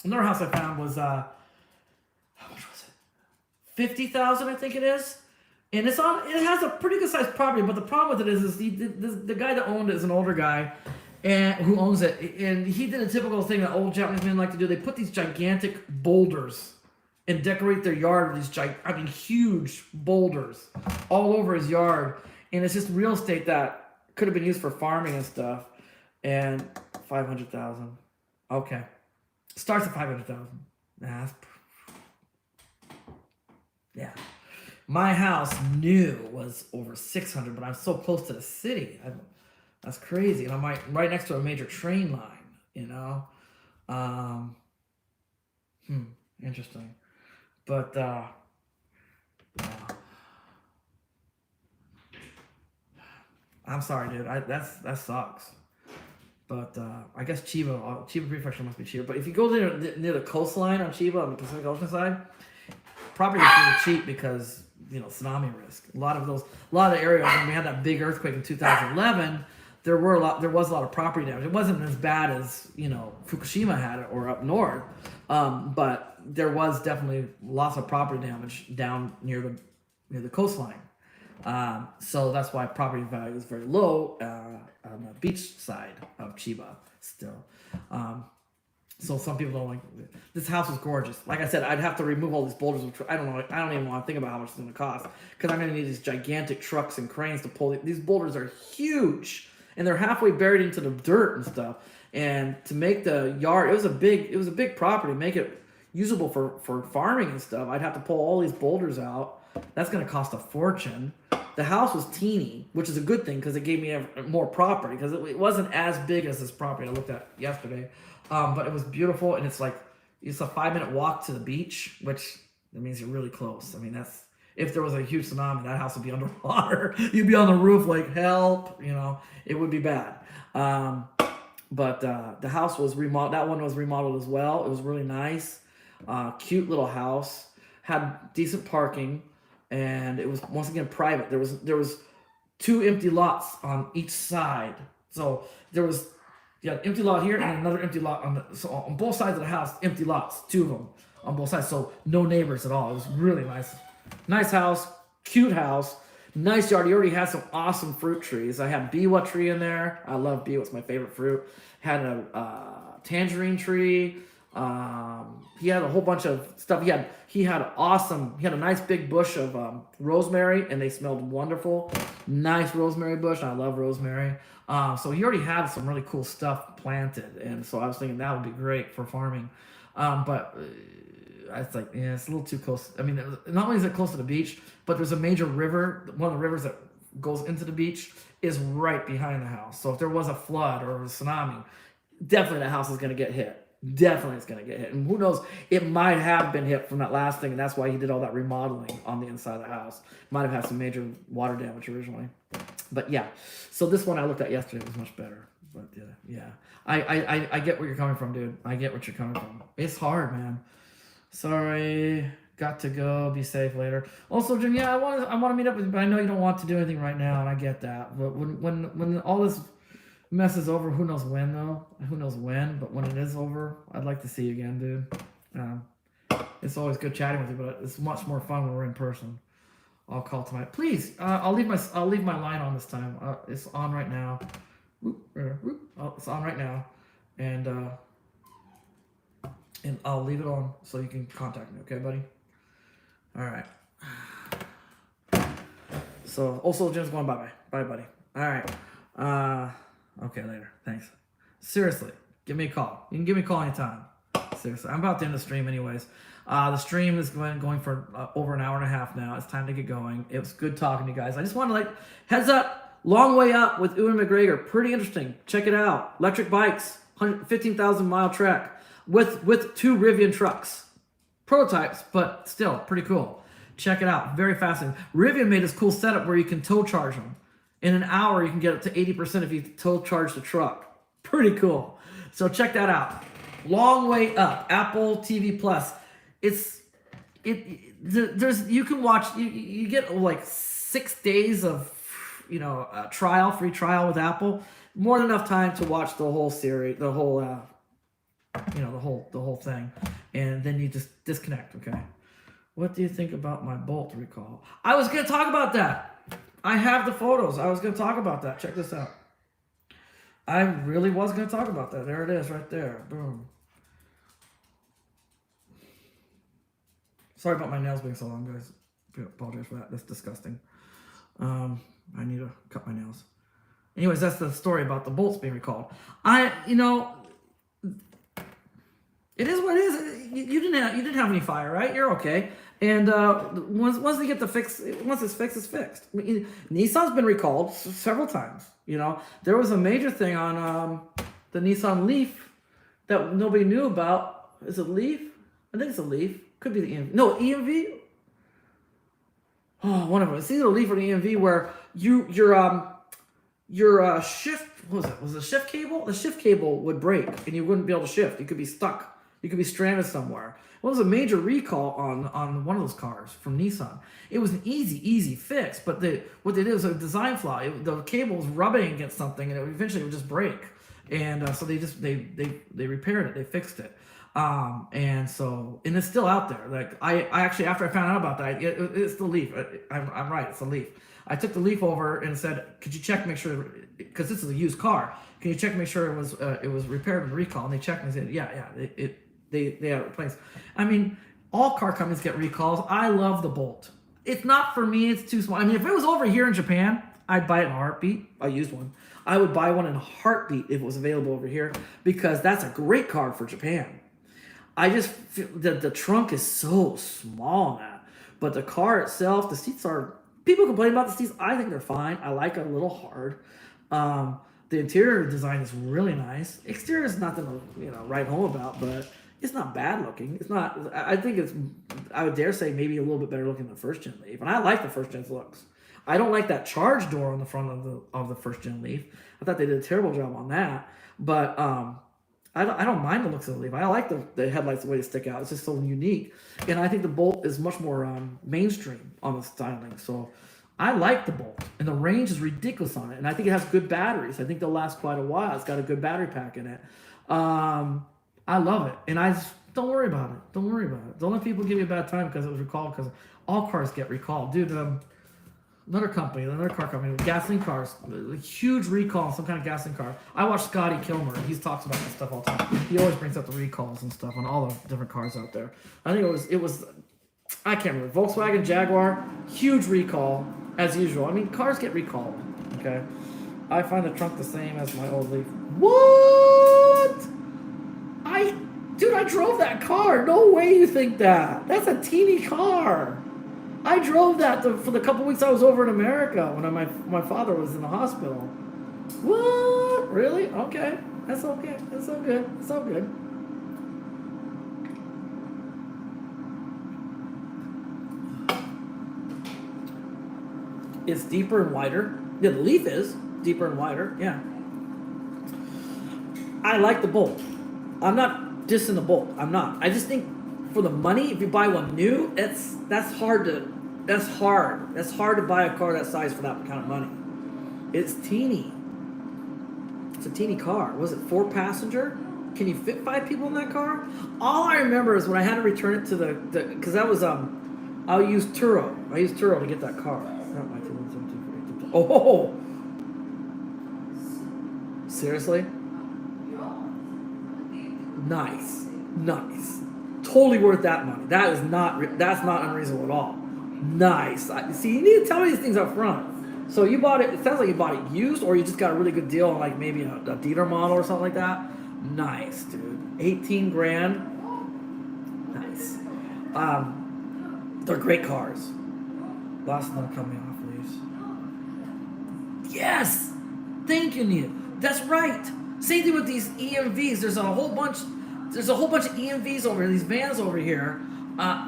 Speaker 1: another house I found was how much was it? $50,000, I think it is. And it has a pretty good sized property, but the problem with it is the guy that owned it is an older guy, and who owns it, and he did a typical thing that old Japanese men like to do. They put these gigantic boulders and decorate their yard with these huge boulders all over his yard, and it's just real estate that could have been used for farming and stuff. And $500,000, okay, starts at $500,000. Yeah. My house new was over 600, but I'm so close to the city. That's crazy. And I'm right next to a major train line, Interesting. But, I'm sorry, dude. That sucks. But I guess Chiba Prefecture must be cheaper. But if you go near the coastline on Chiba on the Pacific Ocean side, property is really cheap because tsunami risk. A lot of the areas when we had that big earthquake in 2011, there was a lot of property damage. It wasn't as bad as Fukushima had it or up north, but there was definitely lots of property damage down near the coastline. So that's why property value is very low on the beach side of Chiba still. So some people don't like this house is gorgeous. Like I said, I'd have to remove all these boulders, which I don't know. I don't even want to think about how much it's going to cost because I'm going to need these gigantic trucks and cranes to pull these boulders are huge. and they're halfway buried into the dirt and stuff. And to make the yard, it was a big property. Make it usable for farming and stuff, I'd have to pull all these boulders out. That's going to cost a fortune. The house was teeny, which is a good thing because it gave me more property, because it wasn't as big as this property I looked at yesterday. But it was beautiful, and it's a 5-minute walk to the beach, which that means you're really close. I mean, that's, if there was a huge tsunami, that house would be underwater. You'd be on the roof like, help, it would be bad. But the house was remodeled. That one was remodeled as well. It was really nice. Cute little house. Had decent parking. And it was, once again, private. There was 2 empty lots on each side. So there was an empty lot here and another empty lot on both sides of the house. Empty lots, 2 of them on both sides. So no neighbors at all. It was really nice. Nice house, cute house, nice yard. He already had some awesome fruit trees. I had biwa tree in there. I love biwa. It's my favorite fruit. Had a tangerine tree. He had a whole bunch of stuff. He had a nice big bush of rosemary, and they smelled wonderful. Nice rosemary bush. I love rosemary. So he already had some really cool stuff planted, and so I was thinking that would be great for farming. But it's like, yeah, it's a little too close. I mean, not only is it close to the beach, but there's a major river. One of the rivers that goes into the beach is right behind the house. So if there was a flood or a tsunami, definitely that house is going to get hit. Definitely it's going to get hit. And who knows, it might have been hit from that last thing, and that's why he did all that remodeling on the inside of the house. Might have had some major water damage originally. But yeah, so this one I looked at yesterday was much better. But yeah. I get where you're coming from, dude. I get what you're coming from. It's hard, man. Sorry. Got to go. Be safe later. Also, Jim, yeah, I want to meet up with you, but I know you don't want to do anything right now, and I get that. But when all this mess is over, who knows when, though? Who knows when? But when it is over, I'd like to see you again, dude. It's always good chatting with you, but it's much more fun when we're in person. I'll call tonight. Please, I'll leave my line on this time. It's on right now. It's on right now, and I'll leave it on so you can contact me. Okay, buddy? All right. So, also, Jim's going bye-bye. Bye, buddy. All right. Okay, later. Thanks. Seriously, give me a call. You can give me a call anytime. Seriously. I'm about to end the stream anyways. The stream is going for over an hour and a half now. It's time to get going. It was good talking to you guys. I just want to heads up, Long Way Up with Ewan McGregor. Pretty interesting. Check it out. Electric bikes, 15,000 mile trek with 2 Rivian trucks. Prototypes, but still pretty cool. Check it out. Very fascinating. Rivian made this cool setup where you can tow charge them. In an hour, you can get up to 80% if you tow charge the truck. Pretty cool. So check that out. Long Way Up, Apple TV Plus. You can watch. You get like 6 days of free trial with Apple. More than enough time to watch the whole series, the whole thing, and then you just disconnect. Okay. What do you think about my Bolt recall? I was gonna talk about that. I have the photos. I was going to talk about that. Check this out. I really was going to talk about that. There it is right there. Boom. Sorry about my nails being so long, guys. I apologize for that. That's disgusting. I need to cut my nails. Anyways, that's the story about the bolts being recalled. It is what it is. You didn't have any fire, right? You're okay. And once they get the fix, once it's fixed, it's fixed. I mean, Nissan's been recalled several times. There was a major thing on the Nissan Leaf that nobody knew about. Is it Leaf? I think it's a Leaf. Could be the EMV. No, EMV. Oh, one of them. It's either a Leaf or the EMV where your shift. What was it? Was it a shift cable? The shift cable would break and you wouldn't be able to shift. You could be stuck. You could be stranded somewhere. Well, it was a major recall on one of those cars from Nissan. It was an easy fix, but what they did was a design flaw. The cable was rubbing against something, and eventually it would just break. And so they repaired it. They fixed it. And it's still out there. Like I actually, after I found out about that, it's the Leaf. I'm right. It's the Leaf. I took the Leaf over and said, "Could you check, make sure, because this is a used car. Can you check, make sure it was repaired and recall?" And they checked and said, "Yeah, they had it replaced." I mean, all car companies get recalls. I love the Bolt. It's not for me. It's too small. I mean, if it was over here in Japan, I'd buy it in a heartbeat. I used one. I would buy one in a heartbeat if it was available over here because that's a great car for Japan. I just feel the trunk is so small now, but the car itself, the seats are. People complain about the seats. I think they're fine. I like it a little hard. The interior design is really nice. Exterior is nothing to write home about, but it's not bad looking. It's not. I think it's. I would dare say maybe a little bit better looking than the first gen Leaf, and I like the first gen's looks. I don't like that charge door on the front of the first gen Leaf. I thought they did a terrible job on that, but I don't mind the looks of the Leaf. I like the headlights, the way they stick out. It's just so unique. And I think the Bolt is much more mainstream on the styling. So I like the Bolt. And the range is ridiculous on it. And I think it has good batteries. I think they'll last quite a while. It's got a good battery pack in it. I love it. And I just, don't worry about it. Don't worry about it. Don't let people give you a bad time because it was recalled, because all cars get recalled. Dude, another car company, gasoline cars, huge recall on some kind of gasoline car. I watch Scotty Kilmer. He talks about this stuff all the time. He always brings up the recalls and stuff on all the different cars out there. I think it was I can't remember. Volkswagen, Jaguar, huge recall as usual. I mean, cars get recalled. Okay, I find the trunk the same as my old Leaf. What? I drove that car. No way you think that. That's a teeny car. I drove that for the couple weeks I was over in America when my father was in the hospital. What? Really? Okay. That's okay. That's all good. It's all good. It's deeper and wider. Yeah, the Leaf is deeper and wider. Yeah. I like the Bolt. I'm not dissing the Bolt. I'm not. I just think for the money, if you buy one new, that's hard to buy a car that size for that kind of money. It's teeny. It's a teeny car. Was it 4-passenger? Can you fit 5 people in that car? All I remember is when I had to return it to the because that was I used Turo. I used Turo to get that car. Oh, seriously? Nice. Totally worth that money. That's not unreasonable at all. Nice. See, you need to tell me these things up front. So you bought it. It sounds like you bought it used, or you just got a really good deal on like maybe a dealer model or something like that. Nice, dude. 18 grand. Nice. They're great cars. Last of them coming off lease. Yes. Thank you, Neil. That's right. Same thing with these EMVs. There's a whole bunch of EMVs over here, these vans over here,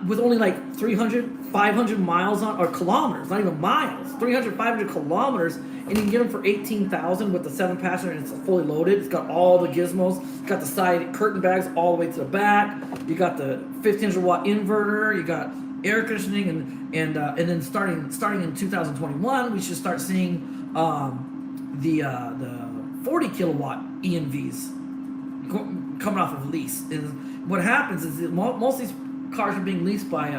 Speaker 1: with only like 300, 500 miles on, or kilometers, not even miles, 300, 500 kilometers, and you can get them for $18,000 with the 7-passenger, and it's fully loaded. It's got all the gizmos. It's got the side curtain bags all the way to the back. You got the 1500-watt inverter. You got air conditioning, and then starting in 2021, we should start seeing the 40 kilowatt EMVs coming off of lease. And what happens is that most of these cars are being leased by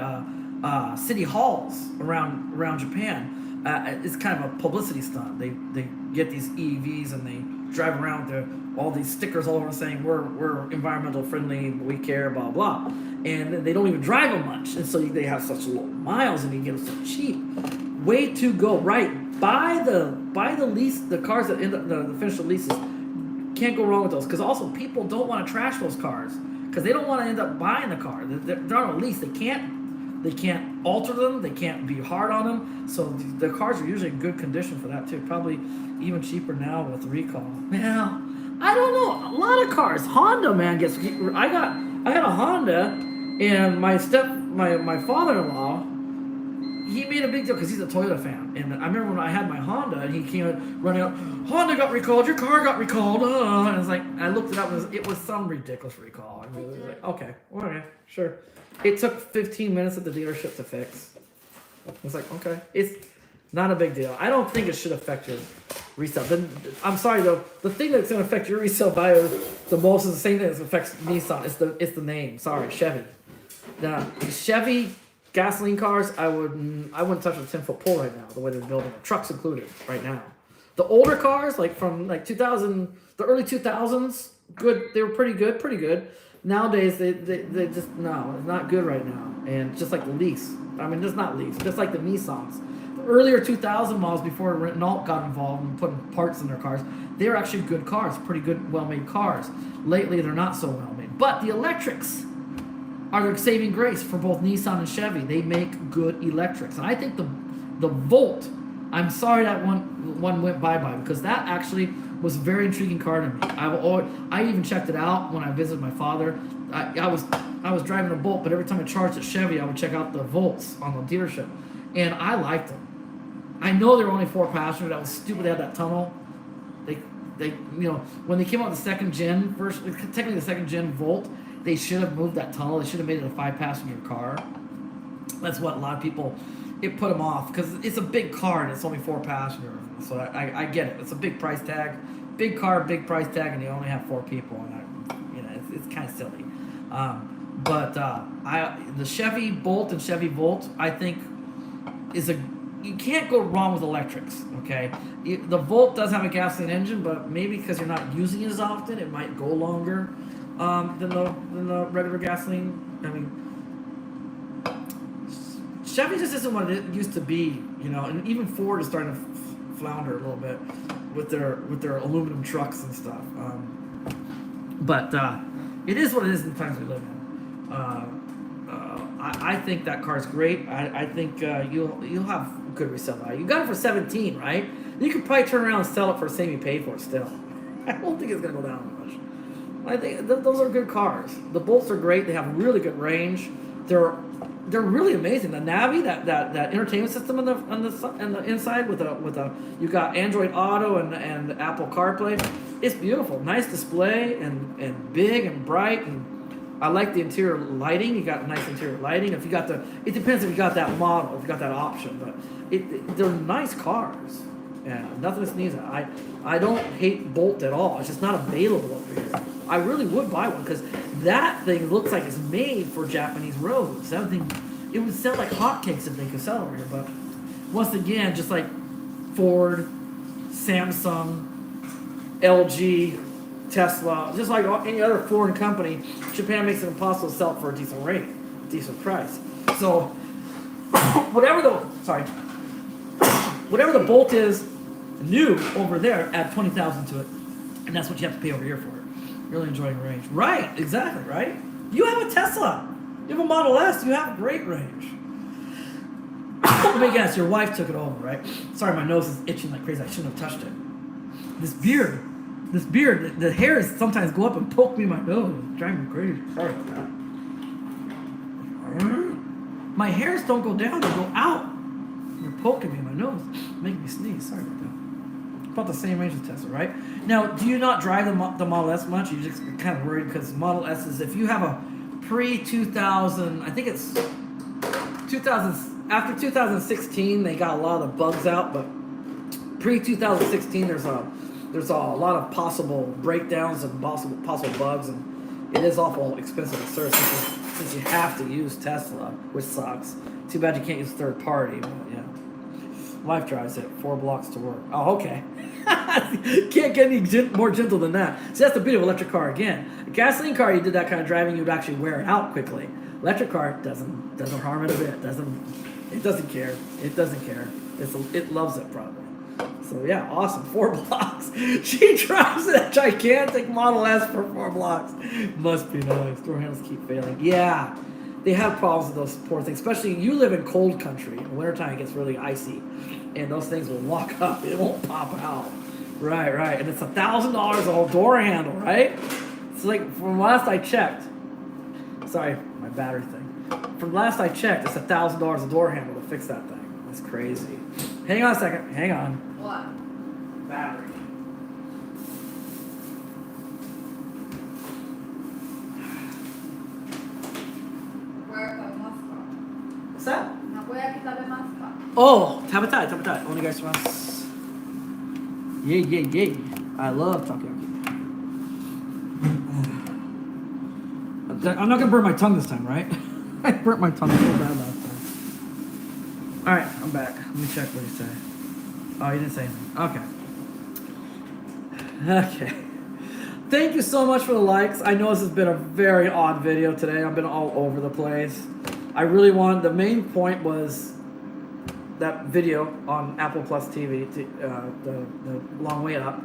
Speaker 1: city halls around Japan. It's kind of a publicity stunt. They get these EVs and they drive around with all these stickers all over saying we're environmental friendly, we care, blah blah, and they don't even drive them much, and so they have such low miles and you get them so cheap. Way to go, right? Buy the lease, the cars that end up the finish the leases. Can't go wrong with those, because also people don't want to trash those cars because they don't want to end up buying the car. They're on a lease. They can't alter them. They can't be hard on them. So the cars are usually in good condition for that too. Probably even cheaper now with recall. Now I don't know. A lot of cars. Honda, man, gets. I got a Honda, and my father-in-law. He made a big deal because he's a Toyota fan. And I remember when I had my Honda and he came running out, Honda got recalled, your car got recalled. And I was like, I looked it up, and it was some ridiculous recall. I mean, it was like, okay, sure. It took 15 minutes at the dealership to fix. I was like, okay, it's not a big deal. I don't think it should affect your resale. I'm sorry though, the thing that's going to affect your resale value the most is the same thing that affects Nissan. It's the name. Sorry, Chevy. Now, Chevy gasoline cars, I wouldn't touch a 10-foot pole right now, the way they're building them. Trucks included right now. The older cars, like from like 2000, the early 2000s, good. They were pretty good. Nowadays, they just, no, it's not good right now. And just like the lease. I mean, just not lease. Just like the Nissans. earlier 2000 models before Renault got involved and putting parts in their cars, they were actually good cars, pretty good, well-made cars. Lately, they're not so well-made. But the electrics are their saving grace for both Nissan and Chevy. They make good electrics. And I think the Volt, I'm sorry that one went bye-bye, because that actually was a very intriguing car to me. I even checked it out when I visited my father. I was driving a Bolt, but every time I charged at Chevy, I would check out the Volts on the dealership, and I liked them. I know they were only 4 passengers. That was stupid. They had that tunnel. They when they came out with the second gen, technically the second gen Volt, they should have moved that tunnel. They should have made it a 5-passenger car. That's what a lot of people, it put them off, because it's a big car and it's only 4 passengers. So I get it. It's a big price tag, big car, big price tag, and you only have 4 people, and it's kind of silly. But the Chevy Bolt and Chevy Volt, I think, you can't go wrong with electrics. Okay, the Volt does have a gasoline engine, but maybe because you're not using it as often, it might go longer than the regular gasoline. I mean, Chevy just isn't what it used to be, and even Ford is starting to flounder a little bit with their aluminum trucks and stuff. But it is what it is in the times we live in. I think that car's great. I think you'll have good resale value. You got it for 17, right? You could probably turn around and sell it for the same you paid for it still. I don't think it's gonna go down much. I think those are good cars. The Bolts are great. They have really good range. They're really amazing. The Navi, that entertainment system on the inside with you got Android Auto and Apple CarPlay. It's beautiful. Nice display and big and bright, and I like the interior lighting. You got nice interior lighting. It depends if you got that model, if you got that option, but they're nice cars. Yeah, nothing to sneeze at. I don't hate Bolt at all. It's just not available over here. I really would buy one, because that thing looks like it's made for Japanese roads. That thing, it would sell like hotcakes if they could sell over here. But once again, just like Ford, Samsung, LG, Tesla, just like any other foreign company, Japan makes it impossible to sell it for a decent rate, decent price. So whatever the Bolt is new over there, add 20,000 to it, and that's what you have to pay over here for it. Really enjoying range. Right, exactly, right? You have a Tesla. You have a Model S. You have great range. Let me guess, your wife took it over, right? Sorry, my nose is itching like crazy. I shouldn't have touched it. This beard, the hairs sometimes go up and poke me in my nose. It's driving me crazy. Sorry about that. My hairs don't go down, they go out. They're poking me in my nose, making me sneeze. Sorry about that. About the same range as Tesla, right? Now, do you not drive the Model S much? You're just kind of worried because Model S is, if you have a pre-2000, I think it's 2000, after 2016, they got a lot of the bugs out, but pre-2016, there's a lot of possible breakdowns and possible bugs, and it is awful expensive to service since you have to use Tesla, which sucks. Too bad you can't use third party, but yeah. Wife drives it 4 blocks to work. Oh, okay. Can't get any more gentle than that. See, that's the beauty of electric car again. A gasoline car, you did that kind of driving, you'd actually wear it out quickly. Electric car doesn't harm it a bit. It doesn't care. It doesn't care. It loves it probably. So yeah, awesome. 4 blocks. She drives that gigantic Model S for 4 blocks. Must be nice. Door handles keep failing. Yeah. They have problems with those poor things, especially you live in cold country. In the wintertime, it gets really icy, and those things will lock up. It won't pop out. Right. And it's $1,000 a whole door handle, right? It's like, from last I checked, sorry, my battery thing. From last I checked, it's $1,000 a door handle to fix that thing. That's crazy. Hang on a second. Hang on.
Speaker 2: What?
Speaker 1: Battery. What's that? Oh, tabatai. Onegaishimasu. Yay. I love takoyaki. I'm not gonna burn my tongue this time, right? I burnt my tongue so bad last time. Alright, I'm back. Let me check what he said. Oh, he didn't say anything. Okay. Thank you so much for the likes. I know this has been a very odd video today. I've been all over the place. I really wanted, the main point was that video on Apple Plus TV, the long way up,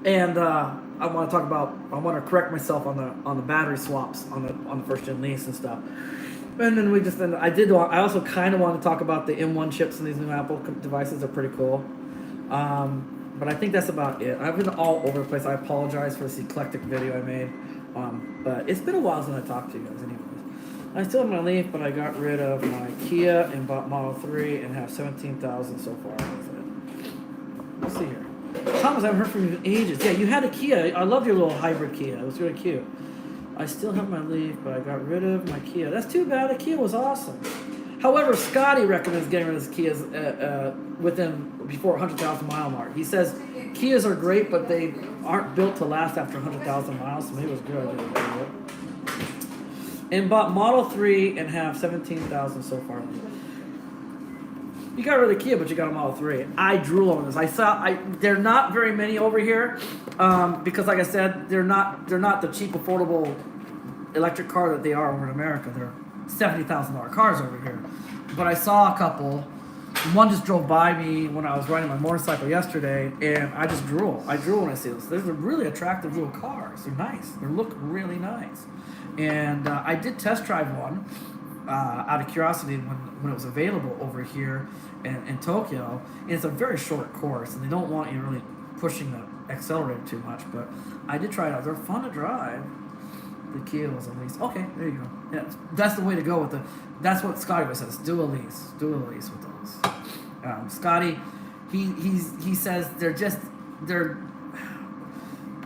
Speaker 1: and I want to correct myself on the battery swaps on the first gen lease and stuff. And then I also kind of want to talk about the M1 chips in these new Apple devices. They're pretty cool. But I think that's about it. I've been all over the place. I apologize for this eclectic video I made. But it's been a while since I talked to you guys anyways. I still have my Leaf, but I got rid of my Kia and bought Model 3 and have 17,000 so far with it. Let's see here. Thomas, I haven't heard from you in ages. Yeah, you had a Kia. I love your little hybrid Kia. It was really cute. I still have my Leaf, but I got rid of my Kia. That's too bad. The Kia was awesome. However, Scotty recommends getting rid of his Kias before 100,000 mile mark. He says Kias are great, but they aren't built to last after 100,000 miles, so maybe it was good. And bought Model 3 and have 17,000 so far. You got rid of the Kia, but you got a Model 3. I drool on this. They're not very many over here because, like I said, they're not the cheap, affordable electric car that they are over in America. They're $70,000 cars over here. But I saw a couple. One just drove by me when I was riding my motorcycle yesterday, and I just drool. I drool when I see this. They're really attractive little cars. They're nice. They look really nice. And I did test drive one out of curiosity when it was available over here in Tokyo. And it's a very short course, and they don't want you really pushing the accelerator too much. But I did try it out. They're fun to drive. The Kia was a lease. Okay, there you go. Yeah, that's the way to go with the. That's what Scotty always says. Do a lease. Do a lease with those. Scotty, he says they're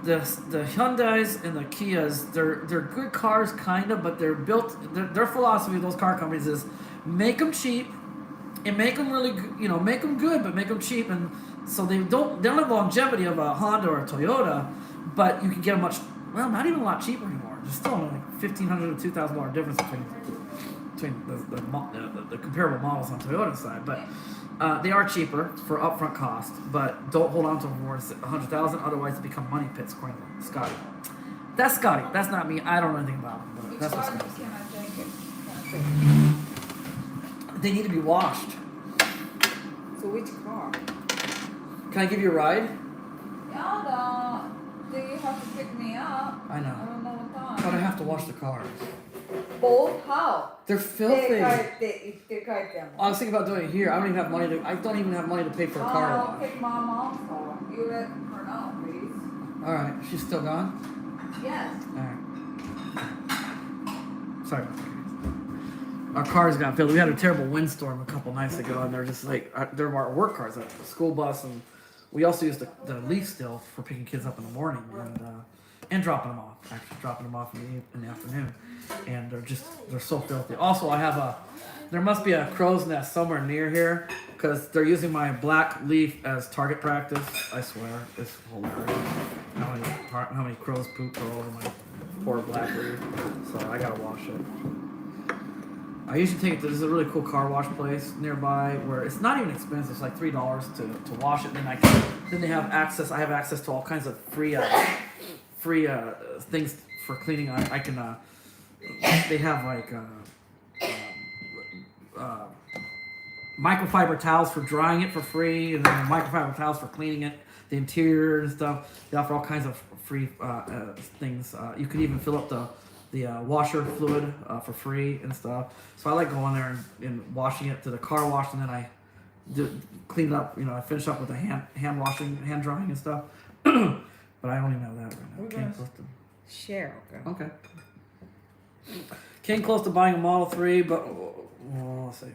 Speaker 1: the Hyundais and the Kias. They're good cars, kind of, but they're built. Their philosophy of those car companies is make them cheap and make them really, make them good, but make them cheap, and so they don't have the longevity of a Honda or a Toyota, but you can get them not even a lot cheaper anymore. There's still like $1,500 to $2,000 difference between the comparable models on Toyota side, but they are cheaper for upfront cost. But don't hold on to them more than 100,000, otherwise they become money pits. According to Scotty, that's Scotty. That's not me. I don't know anything about them. But that's what Scotty said. They need to be washed.
Speaker 4: So which car?
Speaker 1: Can I give you a ride?
Speaker 4: Yeah, then you have to pick me up.
Speaker 1: I know.
Speaker 4: I don't know what time.
Speaker 1: But I have to wash the cars.
Speaker 4: Both? How?
Speaker 1: They're filthy.
Speaker 4: They them.
Speaker 1: I was thinking about doing it here. I don't even have money to pay for a car
Speaker 4: I'll
Speaker 1: wash.
Speaker 4: pick my mom's car. You let her know, please.
Speaker 1: All right, she's still gone.
Speaker 4: Yes.
Speaker 1: All right. Sorry. Our cars got filled. We had a terrible windstorm a couple nights ago, and they're just like they're our work cars, like the school bus, and we also use the Leaf still for picking kids up in the morning and dropping them off. Actually, dropping them off in the afternoon, and they're so filthy. Also, there must be a crow's nest somewhere near here because they're using my black Leaf as target practice. I swear, it's hilarious. How many crows pooped all over my poor black Leaf? So I gotta wash it. I usually take it to, there's a really cool car wash place nearby where it's not even expensive. It's like $3 to wash it. And then they have access. I have access to all kinds of free things for cleaning. I can. They have like microfiber towels for drying it for free, and then microfiber towels for cleaning it, the interior and stuff. They offer all kinds of free things. You can even fill up the washer fluid for free and stuff. So I like going there and washing it to the car wash, and then I clean it up. I finish up with the hand washing, hand drying and stuff. But I don't even know that right now. Came close to
Speaker 4: Share, okay.
Speaker 1: Okay. Came close to buying a Model 3, but let's see.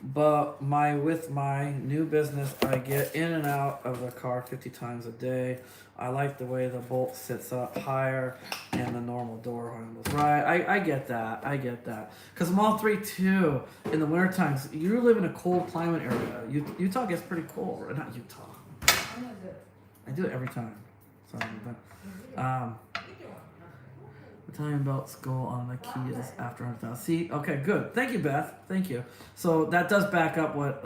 Speaker 1: But with my new business, I get in and out of the car 50 times a day. I like the way the bolt sits up higher and the normal door handles. Right, I get that. Because Model 3 too, in the winter times, you live in a cold climate area. Utah gets pretty cold. Not Utah. I do it every time. Sorry, but the time belts go on the Kias after 100,000. See, okay, good. Thank you, Beth. Thank you. So that does back up what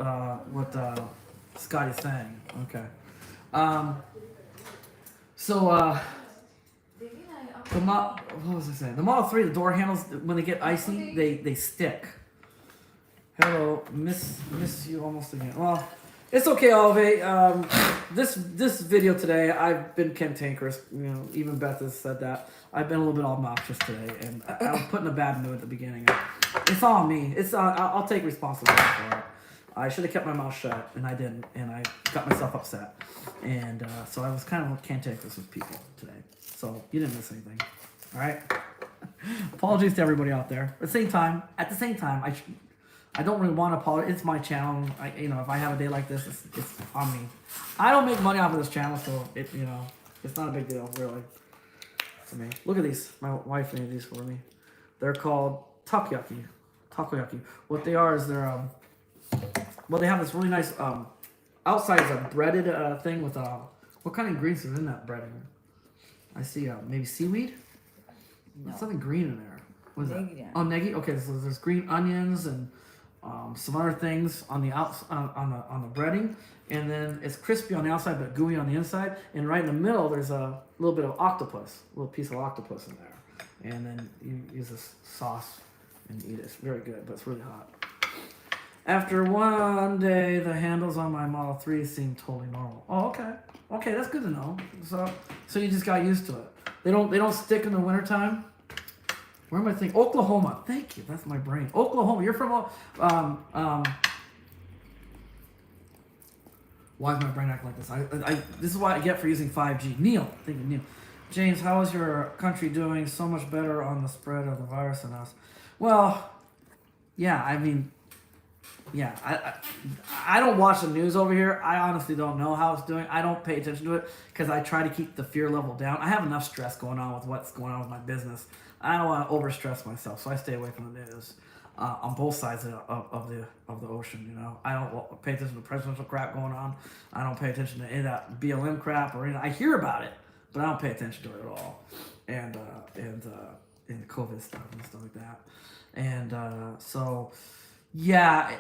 Speaker 1: Scotty's saying. Okay. What was I saying? The Model 3, the door handles, when they get icy, they stick. Hello, miss you almost again. Well, it's okay, Alve. This video today, I've been cantankerous. You know, even Beth has said that. I've been a little bit obnoxious today, and I was put in a bad mood at the beginning. It's all me. I'll take responsibility for it. I should have kept my mouth shut, and I didn't, and I got myself upset, and so I was kind of cantankerous with people today. So you didn't miss anything, all right? Apologies to everybody out there. At the same time, I don't really want to apologize. It's my channel. If I have a day like this, it's on me. I don't make money off of this channel, so it's not a big deal, really, for me. Look at these. My wife made these for me. They're called takoyaki. Takoyaki. What they are is they're they have this really nice outside is a breaded thing with what kind of ingredients is in that breading? I see maybe seaweed.
Speaker 4: No.
Speaker 1: There's something green in there. What is that?
Speaker 4: Negi, yeah.
Speaker 1: Oh, negi. Okay, so there's green onions and some other things on the on the breading, and then it's crispy on the outside but gooey on the inside. And right in the middle, there's a little bit of octopus, a little piece of octopus in there. And then you use this sauce and eat it. It's very good, but it's really hot. After one day, the handles on my Model 3 seem totally normal. Oh, okay. Okay, that's good to know. So you just got used to it. They don't stick in the wintertime. Where am I thinking? Oklahoma. Thank you. That's my brain. Oklahoma. You're from why is my brain acting like this? This is what I get for using 5G. Neil. Thank you, Neil. James, how is your country doing so much better on the spread of the virus than us? Well, yeah, I mean, yeah, I don't watch the news over here. I honestly don't know how it's doing. I don't pay attention to it because I try to keep the fear level down. I have enough stress going on with what's going on with my business. I don't want to overstress myself, so I stay away from the news on both sides of the ocean. I don't pay attention to presidential crap going on. I don't pay attention to any of that BLM crap or anything. I hear about it, but I don't pay attention to it at all. And the COVID stuff and stuff like that. And so. Yeah,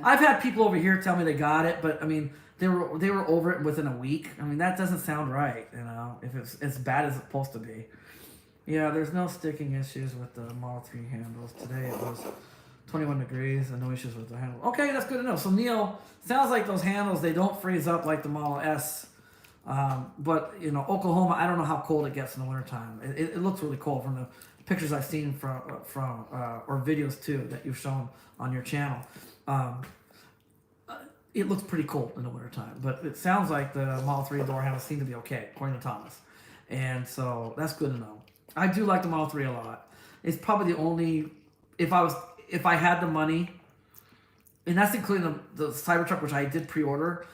Speaker 1: I've had people over here tell me they got it, but I mean they were over it within a week. I mean that doesn't sound right, if it's as bad as it's supposed to be. Yeah, there's no sticking issues with the Model 3 handles. Today it was 21 degrees and no issues with the handle. Okay, that's good to know. So Neil, sounds like those handles, they don't freeze up like the Model S. But Oklahoma, I don't know how cold it gets in the wintertime. It looks really cold from the pictures I've seen from or videos too that you've shown on your channel. It looks pretty cold in the wintertime, but it sounds like the Model 3 door handles seem to be okay, according to Thomas. And so that's good to know. I do like the Model 3 a lot. It's probably the only, if I had the money, and that's including the Cybertruck, which I did pre-order,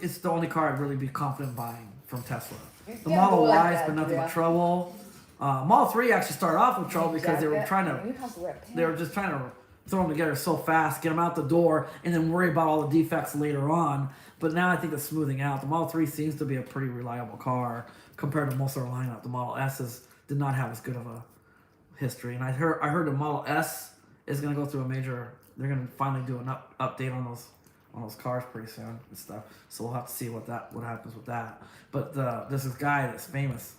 Speaker 1: it's the only car I'd really be confident buying from Tesla. The Model Y has been nothing but trouble. Model 3 actually started off with trouble because they were just trying to throw them together so fast, get them out the door, and then worry about all the defects later on. But now I think it's smoothing out. The Model 3 seems to be a pretty reliable car compared to most of our lineup. The Model S did not have as good of a history, and I heard the Model S is going to go through a major. They're going to finally do an update on those cars pretty soon and stuff. So we'll have to see what happens with that. But there's this guy that's famous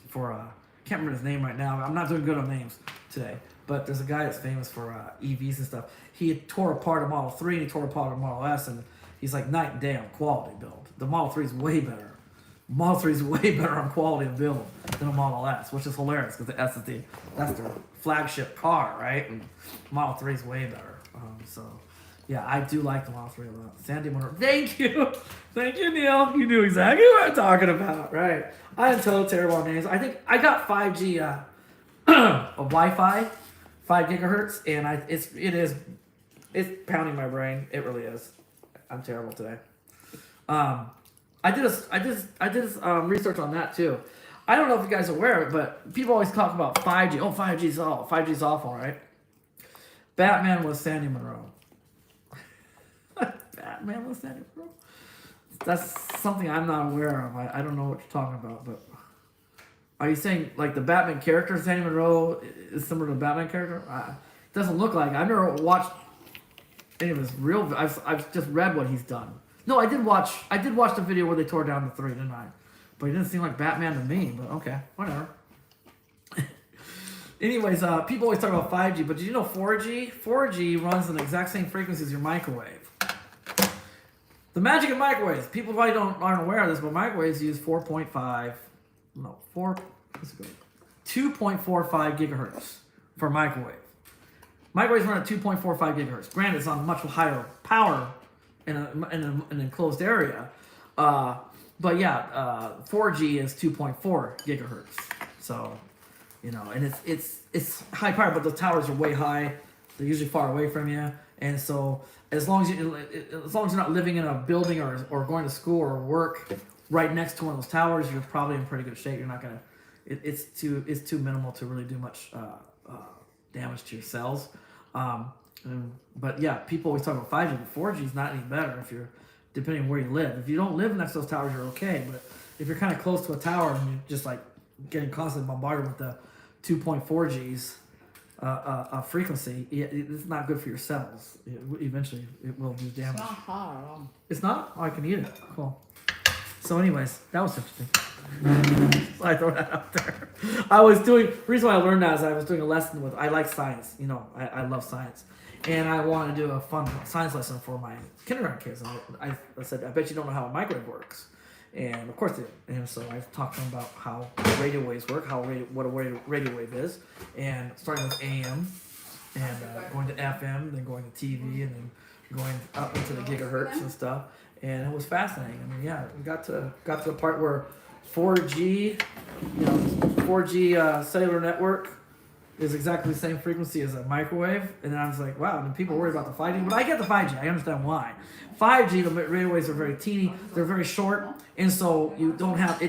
Speaker 1: for can't remember his name right now. I'm not doing good on names today. But there's a guy that's famous for EVs and stuff. He tore apart a Model 3 and he tore apart a Model S, and he's like night and day on quality build. The Model 3 is way better. Model 3 is way better on quality of build than a Model S, which is hilarious because the S is that's their flagship car, right? And Model 3 is way better. So yeah, I do like the Model 3 a lot. Sandy Motor, thank you, Neil. You knew exactly what I'm talking about, right? I am totally terrible on names. I think I got 5G Wi-Fi, 5 gigahertz, and it's pounding my brain. It really is. I'm terrible today. I did research on that too. I don't know if you guys are aware of it, but people always talk about 5G. Oh, 5G's awful, right? Batman was Sandy Monroe. Batman was Sandy Monroe? That's something I'm not aware of. I don't know what you're talking about, but are you saying like the Batman character, Sandy Monroe, is similar to the Batman character? It doesn't look like it. I've never watched any of his real. I've just read what he's done. No, I did watch the video where they tore down the 3, didn't I? But he didn't seem like Batman to me. But okay, whatever. Anyways, people always talk about 5G, but did you know 4G? 4G runs on the exact same frequency as your microwave. The magic of microwaves. People probably aren't aware of this, but microwaves use 2.45 gigahertz for microwave. Microwaves run at 2.45 gigahertz. Granted, it's on much higher power in an enclosed area. But yeah, 4G is 2.4 gigahertz. So, you know, and it's high power, but the towers are way high. They're usually far away from you, and so as long as you're not living in a building or going to school or work right next to one of those towers, you're probably in pretty good shape. You're not gonna. It's too minimal to really do much damage to your cells. But yeah, people always talk about 5G, but 4G is not any better if you're depending on where you live. If you don't live next to those towers, you're okay. But if you're kind of close to a tower and you're just like getting constantly bombarded with the 2.4 Gs frequency, it's not good for your cells. Eventually, it will do damage.
Speaker 4: It's not hot at all.
Speaker 1: It's not? Oh, I can eat it. Cool. So, anyways, that was interesting. So I throw that out there. The reason why I learned that is I was doing a lesson I like science. You know, I love science. And I want to do a fun science lesson for my kindergarten kids. And I said, I bet you don't know how a microwave works. And of course they did. And so I talked to them about how radio waves work, what a radio wave is. And starting with AM and going to FM, then going to TV, and then going up into the gigahertz and stuff. And it was fascinating. I mean, yeah, we got to the part where 4G, 4G cellular network is exactly the same frequency as a microwave. And then I was like, wow, and people worry about the 5G. But I get the 5G. I understand why. 5G, the radio waves are very teeny. They're very short. And so it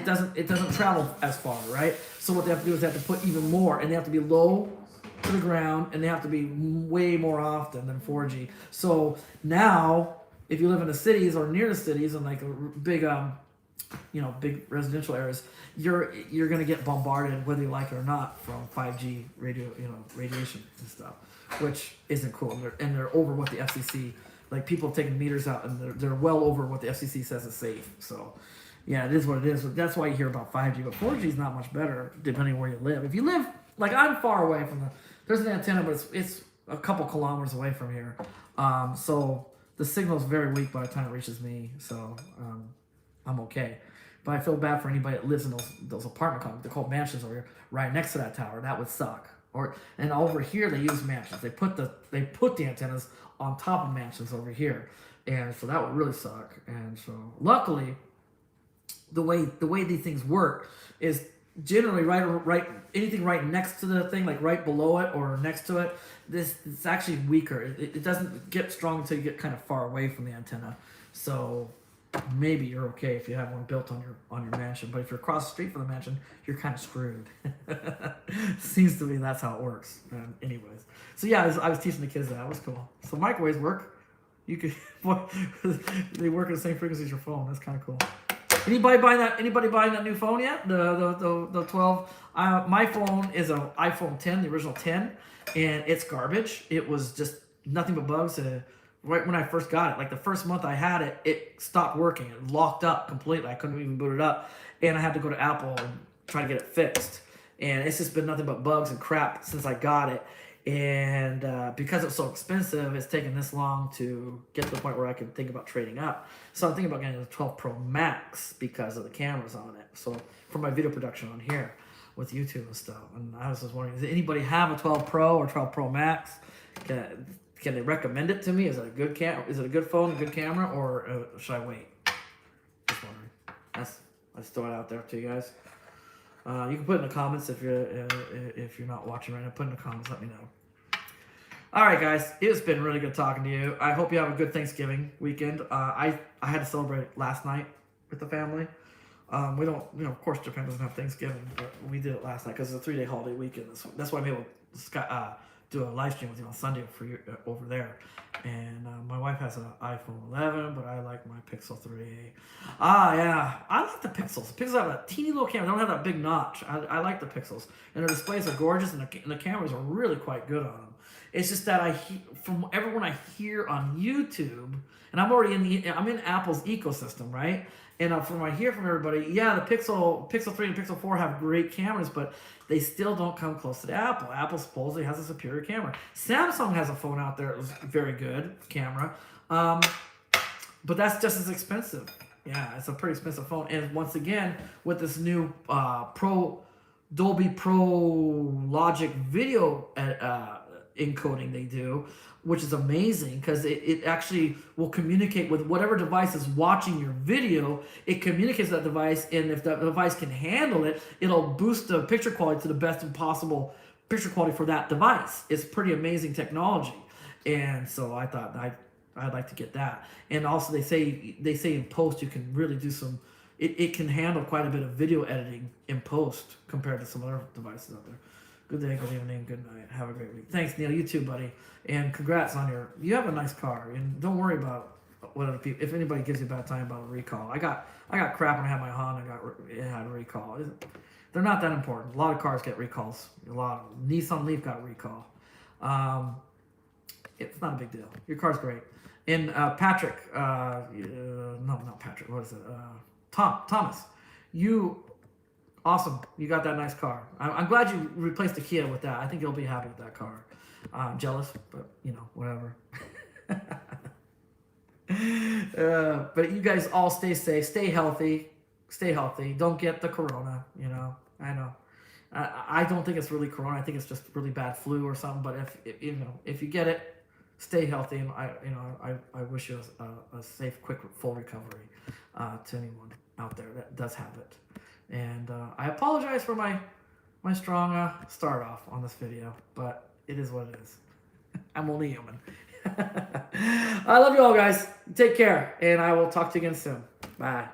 Speaker 1: doesn't travel as far, right? So what they have to do is they have to put even more. And they have to be low to the ground. And they have to be way more often than 4G. So now, if you live in the cities or near the cities and like a big big residential areas, you're gonna get bombarded whether you like it or not from 5G radiation and stuff, which isn't cool. And they're over what the FCC, like people have taken meters out and they're well over what the FCC says is safe. So yeah, it is what it is. That's why you hear about 5G, but 4G is not much better depending on where you live. If you live, like I'm far away from there's an antenna, but it's a couple kilometers away from here. So the signal is very weak by the time it reaches me. So I'm okay. But I feel bad for anybody that lives in those apartment complexes. They're called mansions over here, right next to that tower. That would suck. And over here they use mansions. They put the antennas on top of mansions over here, and so that would really suck. And so luckily, the way these things work is generally right anything right next to the thing, like right below it or next to it. It's actually weaker. It doesn't get strong until you get kind of far away from the antenna. So maybe you're okay if you have one built on your mansion, but if you're across the street from the mansion, you're kind of screwed. Seems to me that's how it works. Anyways, so yeah, I was teaching the kids that. It was cool. So microwaves work. You could they work at the same frequency as your phone. That's kind of cool. Anybody buying that new phone yet? The 12. My phone is an iPhone 10, the original 10, and it's garbage. It was just nothing but bugs. Right when I first got it, like the first month I had it, it stopped working. It locked up completely. I couldn't even boot it up, and I had to go to Apple and try to get it fixed. And it's just been nothing but bugs and crap since I got it. And because it's so expensive, it's taken this long to get to the point where I can think about trading up. So I'm thinking about getting the 12 Pro Max because of the cameras on it. So for my video production on here with YouTube and stuff. And I was just wondering, does anybody have a 12 Pro or 12 Pro Max? Can they recommend it to me? Is it a good Is it a good phone, a good camera, or should I wait? Just wondering. Let's throw it out there to you guys. You can put in the comments if you're not watching right now. Put in the comments. Let me know. All right, guys. It's been really good talking to you. I hope you have a good Thanksgiving weekend. I had to celebrate last night with the family. We don't, of course, Japan doesn't have Thanksgiving, but we did it last night because it's a 3-day holiday weekend. That's why I'm able to do a live stream with you on Sunday for you over there. And my wife has an iPhone 11, but I like my Pixel 3a. Yeah, I like the Pixels. The Pixels have a teeny little camera. They don't have that big notch. I like the Pixels, and their displays are gorgeous, and the cameras are really quite good on them. It's just that from everyone I hear on YouTube, and I'm in Apple's ecosystem, right? And from what I hear from everybody, yeah, the Pixel 3 and Pixel 4 have great cameras, but they still don't come close to the Apple. Apple supposedly has a superior camera. Samsung has a phone out there that was very good camera, but that's just as expensive. Yeah, it's a pretty expensive phone. And once again, with this new Dolby Pro Logic video encoding they do, which is amazing because it actually will communicate with whatever device is watching your video. It communicates with that device, and if that device can handle it, it'll boost the picture quality to the best possible picture quality for that device. It's pretty amazing technology, and so I thought I'd like to get that. And also they say in post you can really do some. It can handle quite a bit of video editing in post compared to some other devices out there. Good day, good evening, good night. Have a great week. Thanks, Neil. You too, buddy. And congrats on you have a nice car. And don't worry about what other people. If anybody gives you a bad time about a recall, I got crap when I had my Honda. It had a recall. They're not that important. A lot of cars get recalls. Nissan Leaf got a recall. It's not a big deal. Your car's great. And Patrick, no, not Patrick. What is it? Thomas, you. Awesome. You got that nice car. I'm glad you replaced the Kia with that. I think you'll be happy with that car. I'm jealous, but, whatever. But you guys all stay safe. Stay healthy. Stay healthy. Don't get the corona, I know. I don't think it's really corona. I think it's just really bad flu or something. But if you get it, stay healthy. And I wish you a safe, quick, full recovery to anyone out there that does have it. And I apologize for my strong start off on this video, but it is what it is. I'm only human. I love you all, guys. Take care, and I will talk to you again soon. Bye.